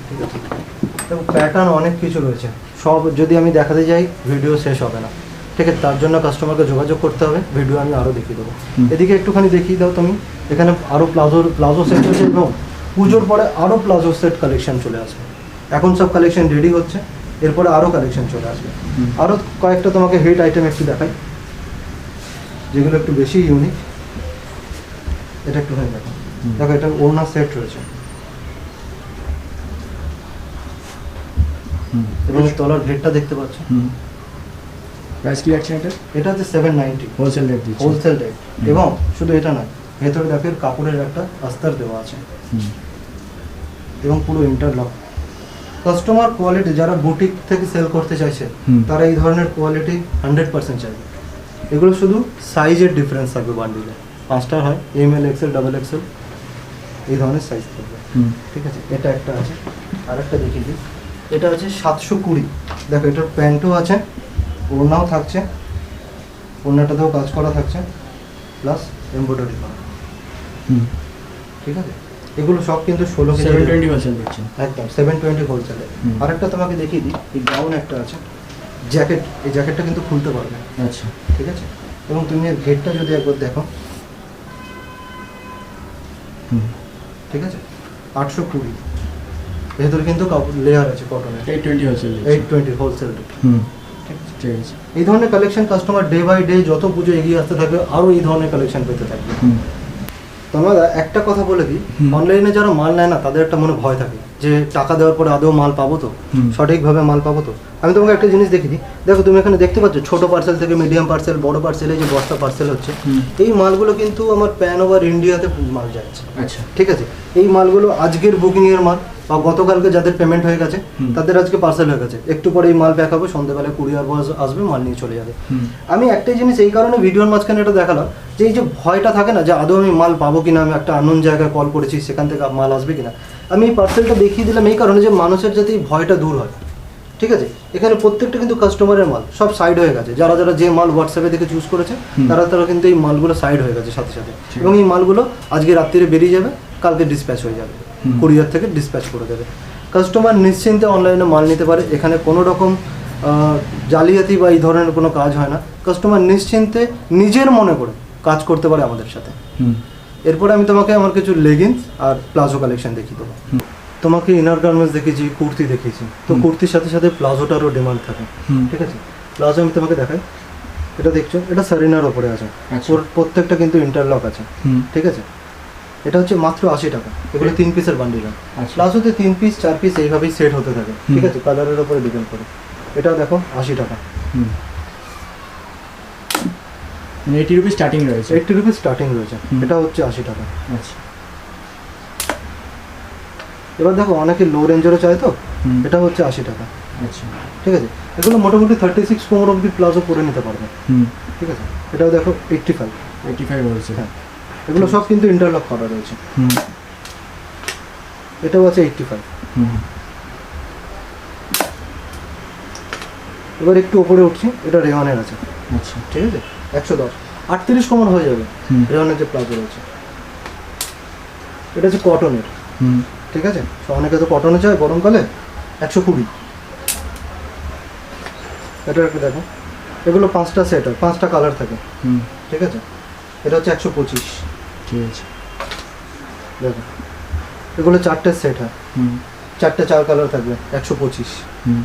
ঠিক আছে। দেখো, প্যাটার্ন অনেক কিছু রয়েছে, সব যদি আমি দেখাতে যাই ভিডিও শেষ হবে না, ঠিক আছে। তার জন্য কাস্টমারকে যোগাযোগ করতে হবে, ভিডিও আমি আরও দেখিয়ে দেবো। এদিকে একটুখানি দেখিয়ে দাও তুমি, এখানে আরও প্লাজো সেট হচ্ছে, এবং পুজোর পরে আরও প্লাজো সেট কালেকশন চলে আসবে। এখন সব কালেকশন রেডি হচ্ছে, এরপরে আরও কালেকশন চলে আসবে। আরও কয়েকটা তোমাকে হিট আইটেম একটু দেখাই, যেগুলো একটু বেশি ইউনিক। এটা একটুখানি দেখো, দেখো, এটা ওড়না সেট রয়েছে, এবং তলার ঘেরটা দেখতে পাচ্ছ। প্রাইস কি রাখছেন এটা? এটা হচ্ছে 790 হোলসেল রেট দিচ্ছি। Wholesale rate. এবং শুধু এটা নয়, ভেতরে দেখো কাপড়ের একটা আস্তর দেওয়া আছে, এবং পুরো ইন্টারলক। কাস্টমার কোয়ালিটি, যারা বুটিক থেকে সেল করতে চাইছে, তারা এই ধরনের কোয়ালিটি 100% চাইবে। এগুলো শুধু সাইজের ডিফারেন্স থাকবে বান্ডিলে, 5টা হয়, এমএল, এক্সেল, ডাবল এক্সেল, এই ধরনের সাইজ থাকবে, ঠিক আছে। এটা একটা আছে, আর একটা দেখিয়ে দিই, এটা আছে 720। দেখো, এটার প্যান্টও আছে, ওড়নাও থাকছে, ওড়নাটাতেও কাজ করা থাকছে, প্লাস এমব্রয়ডারি করা, ঠিক আছে। এগুলো সব কিন্তু 16 কেজি, 720 হোলসেল দিচ্ছেন একদম 720 হোলসেলে। আরেকটা তোমাকে দেখিয়ে দিই, এই গাউন একটা আছে, জ্যাকেট, এই জ্যাকেটটা কিন্তু খুলতে পারবে, আচ্ছা ঠিক আছে। এবং তুমি এর ঘেরটা যদি একবার দেখো, হুম ঠিক আছে, 820, ভেতরে কিন্তু লেয়ার আছে কটনের, 820 হোলসেল 820 হোলসেল রেট। হুম ঠিক আছে, ঠিক আছে এই ধরনের collection customer day by day যত পুজো এগিয়ে আসতে থাকবে আরও এই ধরনের কালেকশন পেতে থাকবে। হুম তো আমরা একটা কথা বলে দিই, হুম। অনলাইনে যারা মাল নেয় না তাদের একটা মনে ভয় থাকে যে টাকা দেওয়ার পরে আদৌ মাল পাবো তো, হুম। সঠিকভাবে মাল পাবো তো। আমি তোমাকে একটা জিনিস দেখিয়ে দিই, দেখো তুমি এখানে দেখতে পাচ্ছ ছোট পার্সেল থেকে মিডিয়াম পার্সেল, বড় পার্সেলে যে বস্তা পার্সেল হচ্ছে, হুম। এই মালগুলো কিন্তু আমার প্যান ওভার ইন্ডিয়াতে মাল যাচ্ছে, আচ্ছা ঠিক আছে। এই মালগুলো আজকের বুকিংয়ের মাল বা গতকালকে যাদের পেমেন্ট হয়ে গেছে হুম। তাদের আজকে পার্সেল হয়ে গেছে, একটু পরে এই মাল প্যাক হবে, সন্ধ্যেবেলায় কুরিয়ার বয় আসবে, মাল নিয়ে চলে যাবে। হুম আমি একটাই জিনিস এই কারণে ভিডিওর মাঝখানে এটা দেখালাম যে এই যে ভয়টা থাকে না যে আদৌ আমি মাল পাবো কিনা, আমি একটা আননোন জায়গায় কল করেছি সেখান থেকে মাল আসবে কিনা, আমি এই পার্সেলটা দেখিয়ে দিলাম এই কারণে যে মানুষের যাতে এই ভয়টা দূর হয়, ঠিক আছে। এখানে প্রত্যেকটা কিন্তু কাস্টমারের মাল সব সাইড হয়ে গেছে, যারা যারা যে মাল হোয়াটসঅ্যাপে দেখে চুজ করেছে হুম। তারা তারা কিন্তু এই মালগুলো সাইড হয়ে গেছে সাথে সাথে, ঠিক এবং এই মালগুলো আজকে রাত্রিরে বেরিয়ে যাবে, কালকে ডিসপ্যাচ হয়ে যাবে, হুম। কুরিয়ার থেকে ডিসপ্যাচ করে দেবে। কাস্টমার নিশ্চিন্তে অনলাইনে মাল নিতে পারে, এখানে কোনো রকম জালিয়াতি বা এই ধরনের কোনো কাজ হয় না। কাস্টমার নিশ্চিন্তে নিজের মনে করে কাজ করতে পারে আমাদের সাথে। হুম এরপরে আমি তোমাকে আমার কিছু লেগিংস আর প্লাজো কালেকশন দেখিয়ে দেবো। তোমাকে ইনার গার্মেন্টস দেখিয়েছি, কুর্তি দেখিয়েছি, তো কুর্তির সাথে সাথে প্লাজোটারও ডিমান্ড থাকে, হুম। ঠিক আছে। প্লাজো আমি তোমাকে দেখাই, এটা দেখছো, এটা সারিনার ওপরে আছে, আচ্ছা। প্রত্যেকটা কিন্তু ইন্টারলক আছে, হুম ঠিক আছে। এটা হচ্ছে মাত্র 80 টাকা, এগুলো 3 পিসের বান্ডিল হয়। আচ্ছা। প্লাজোতে 3 পিস 4 পিস এইভাবেই সেট হতে থাকে, হুম। ঠিক আছে, কালারের ওপরে ডিপেন্ড করে। এটা দেখো 80 টাকা, হুম 80 রুপিস স্টার্টিং রয়েছে 80 রুপিস স্টার্টিং রয়েছে, হুম। এটা হচ্ছে 80 টাকা। আচ্ছা এবার দেখো অনেকে লো রেঞ্জেরও চায় তো, হুম। এটা হচ্ছে 80 টাকা, আচ্ছা ঠিক আছে। এগুলো মোটামুটি 36 কোমর অব্দি প্লাজো করে নিতে পারবে, হুম ঠিক আছে। এটাও দেখো 85, 85 হোলসেল হ্যাঁ, এগুলো সব কিন্তু ইন্টারলক করা রয়েছে। হুম এটাও আছে 85। হুম এবার একটু ওপরে উঠছি, এটা রেওয়ানের আছে, আচ্ছা ঠিক আছে, 110, 38 কোমর হয়ে যাবে হুম। রেওয়ানের যে প্লাজো রয়েছে। এটা হচ্ছে কটনের, হুম ঠিক আছে, তো অনেকে তো কটনে চায় গরমকালে, 120। এটা একটু দেখো, এগুলো 5টা সেট হয়, 5টা কালার থাকে, হুম ঠিক আছে। এটা হচ্ছে 125, ঠিক আছে দেখো এগুলো 4টে সেট হয়, হুম 4টে 4 কালার থাকবে, 125। হুম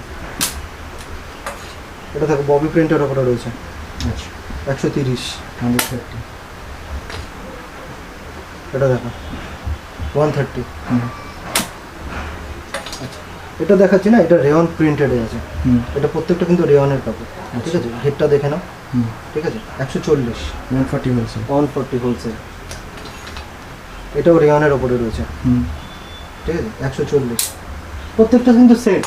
এটা দেখো ববি প্রিন্টের ওপরে রয়েছে, আচ্ছা 130। 130 এটা দেখো 130। হুম আচ্ছা, এটা দেখাচ্ছি না, এটা রেওয়ান প্রিন্টেডে আছে, হুম এটা প্রত্যেকটা কিন্তু রেওয়ানের কাপড়, ঠিক আছে। ঘেরটা দেখে নাও, হুম ঠিক আছে, 140, 140 হোলসেল 140 হোলসেল। এটাও রেওয়ানের ওপরে রয়েছে, হুম ঠিক আছে, 140। প্রত্যেকটা কিন্তু সেট,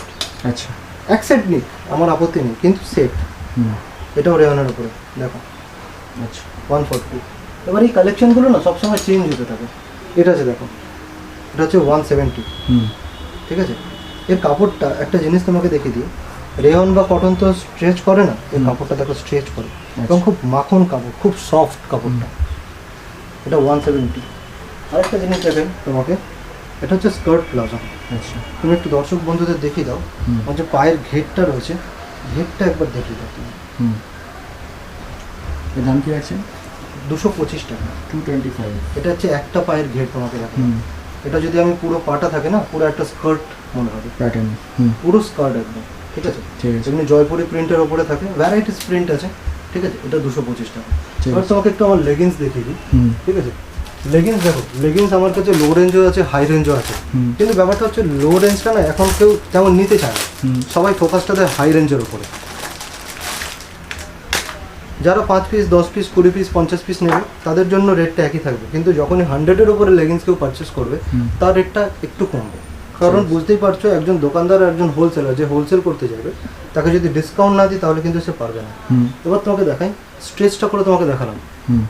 আচ্ছা এক সেট নিক আমার আপত্তি নেই, কিন্তু সেট। হুম এটাও রেওয়ানের ওপরে দেখো আচ্ছা 140। এবার এই কালেকশনগুলো না সবসময় চেঞ্জ হতে থাকে। এটা আছে দেখো, এটা হচ্ছে 170, হুম ঠিক আছে। এর কাপড়টা একটা জিনিস তোমাকে দেখিয়ে দিই, রেয়ন বা কটন তো স্ট্রেচ করে না, এর হুম। কাপড়টা দেখো স্ট্রেচ করে, আচ্ছা। এবং খুব মাখন কাপড়, খুব সফট কাপড়টা। এটা 170। আরেকটা জিনিস দেখেন তোমাকে, এটা হচ্ছে স্কার্ট প্লাজো। আচ্ছা তুমি একটু দর্শক বন্ধুদের দেখিয়ে দাও, হুম আমার যে পায়ের ঘেরটা রয়েছে, ঘেরটা একবার দেখিয়ে দাও তুমি। হুম এর দাম কি আছে 225 টাকা। 225 এটা হচ্ছে একটা পায়ের ঘের তোমাকে দেখো, হুম এটা যদি আমি পুরো পাটা থাকে না, পুরো একটা স্কার্ট মনে হবে, প্যাটার্ন হুম পুরো স্কার্ট একদম, ঠিক আছে। ঠিক আছে যেমনি জয়পুরি প্রিন্টের ওপরে থাকে, ভ্যারাইটিস প্রিন্ট আছে, ঠিক আছে। এটা 225 টাকা। ঠিক এবার আছে তোমাকে একটু আমার লেগিংস দেখিয়ে দিই, হুম ঠিক আছে। লেগিংস দেখো, লেগিংস আমার কাছে লো রেঞ্জও আছে, হাই রেঞ্জও আছে, হুম কিন্তু ব্যাপারটা হচ্ছে লো রেঞ্জটা না এখন কেউ তেমন নিতে চায় না, হুম সবাই ফোকাসটা দেয় হাই রেঞ্জের ওপরে। যারা 5 পিস 10 পিস 20 পিস 50 পিস নেবে তাদের জন্য রেটটা একই থাকবে, কিন্তু যখনই 100-এর উপরে লেগিংস কেউ পারচেস করবে হুম। তার রেটটা একটু কমবে, কারণ বুঝতেই পারছো একজন দোকানদার আর একজন হোলসেলার যে হোলসেল করতে যাবে তাকে যদি ডিসকাউন্ট না দিই তাহলে কিন্তু সে পারবে না। হুম এবার তোমাকে দেখাই, স্ট্রেচটা করে তোমাকে দেখালাম, হুম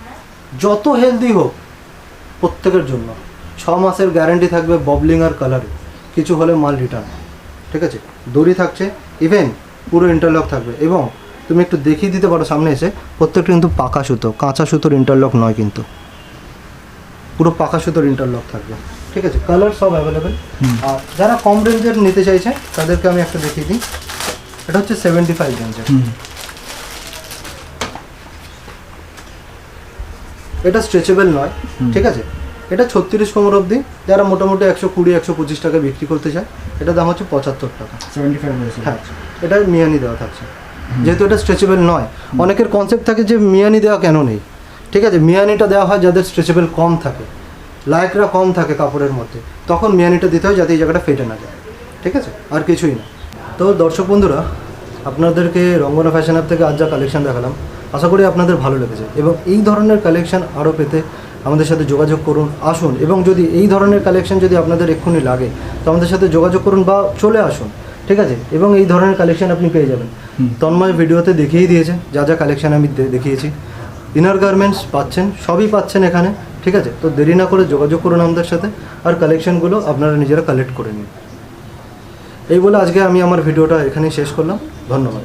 যত হেলদি হোক প্রত্যেকের জন্য 6 মাসের গ্যারান্টি থাকবে ববলিং আর কালারে, কিছু হলে মাল রিটার্ন, ঠিক আছে। দড়ি থাকছে, ইভেন পুরো ইন্টারলক থাকবে, এবং তুমি একটু দেখিয়ে দিতে পারো সামনে এসে, প্রত্যেকটা কিন্তু পাকা সুতো, কাঁচা সুতোর ইন্টারলক নয়, কিন্তু পুরো পাকা সুতোর ইন্টারলক থাকবে, ঠিক আছে। কালার সব অ্যাভেলেবেল। হুম। আর যারা কম রেঞ্জের নিতে চাইছে তাদেরকে আমি একটা দেখিয়ে দিই, এটা হচ্ছে 75 রেঞ্জের। এটা স্ট্রেচেবল নয়, ঠিক আছে। এটা 36 কোমর অবধি, যারা মোটামুটি 120-125 টাকা বিক্রি করতে চায়, এটা দাম হচ্ছে 75 টাকা। 75 বলেছে। হ্যাঁ, এটা মিয়ানি দেওয়া থাকছে। যেহেতু এটা স্ট্রেচেবল নয়, অনেকের কনসেপ্ট থাকে যে মিয়ানি দেওয়া কেন নেই, ঠিক আছে। মিয়ানিটা দেওয়া হয় যাদের স্ট্রেচেবল কম থাকে, লাইকরা কম থাকে কাপড়ের মধ্যে, তখন মিয়ানিটা দিতে হয় যাতে এই জায়গাটা ফেটে না যায়, ঠিক আছে, আর কিছুই না। তো দর্শক বন্ধুরা, আপনাদেরকে রঙ্গনা ফ্যাশন অ্যাপ থেকে আজ যা কালেকশন দেখালাম, আশা করি আপনাদের ভালো লেগেছে, এবং এই ধরনের কালেকশন আরও পেতে আমাদের সাথে যোগাযোগ করুন, আসুন। এবং যদি এই ধরনের কালেকশন যদি আপনাদের এক্ষুনি লাগে, তো আমাদের সাথে যোগাযোগ করুন বা চলে আসুন, ঠিক আছে। এবং এই ধরনের কালেকশন আপনি পেয়ে যাবেন। তন্ময় ভিডিওতে দেখিয়েই দিয়েছে যা যা কালেকশন আমি দেখিয়েছি। ইনার গার্মেন্টস পাচ্ছেন, সবই পাচ্ছেন এখানে, ঠিক আছে। তো দেরি না করে যোগাযোগ করুন আমাদের সাথে, আর কালেকশনগুলো আপনারা নিজেরা কালেক্ট করে নিন। এই বলে আজকে আমি আমার ভিডিওটা এখানেই শেষ করলাম। ধন্যবাদ।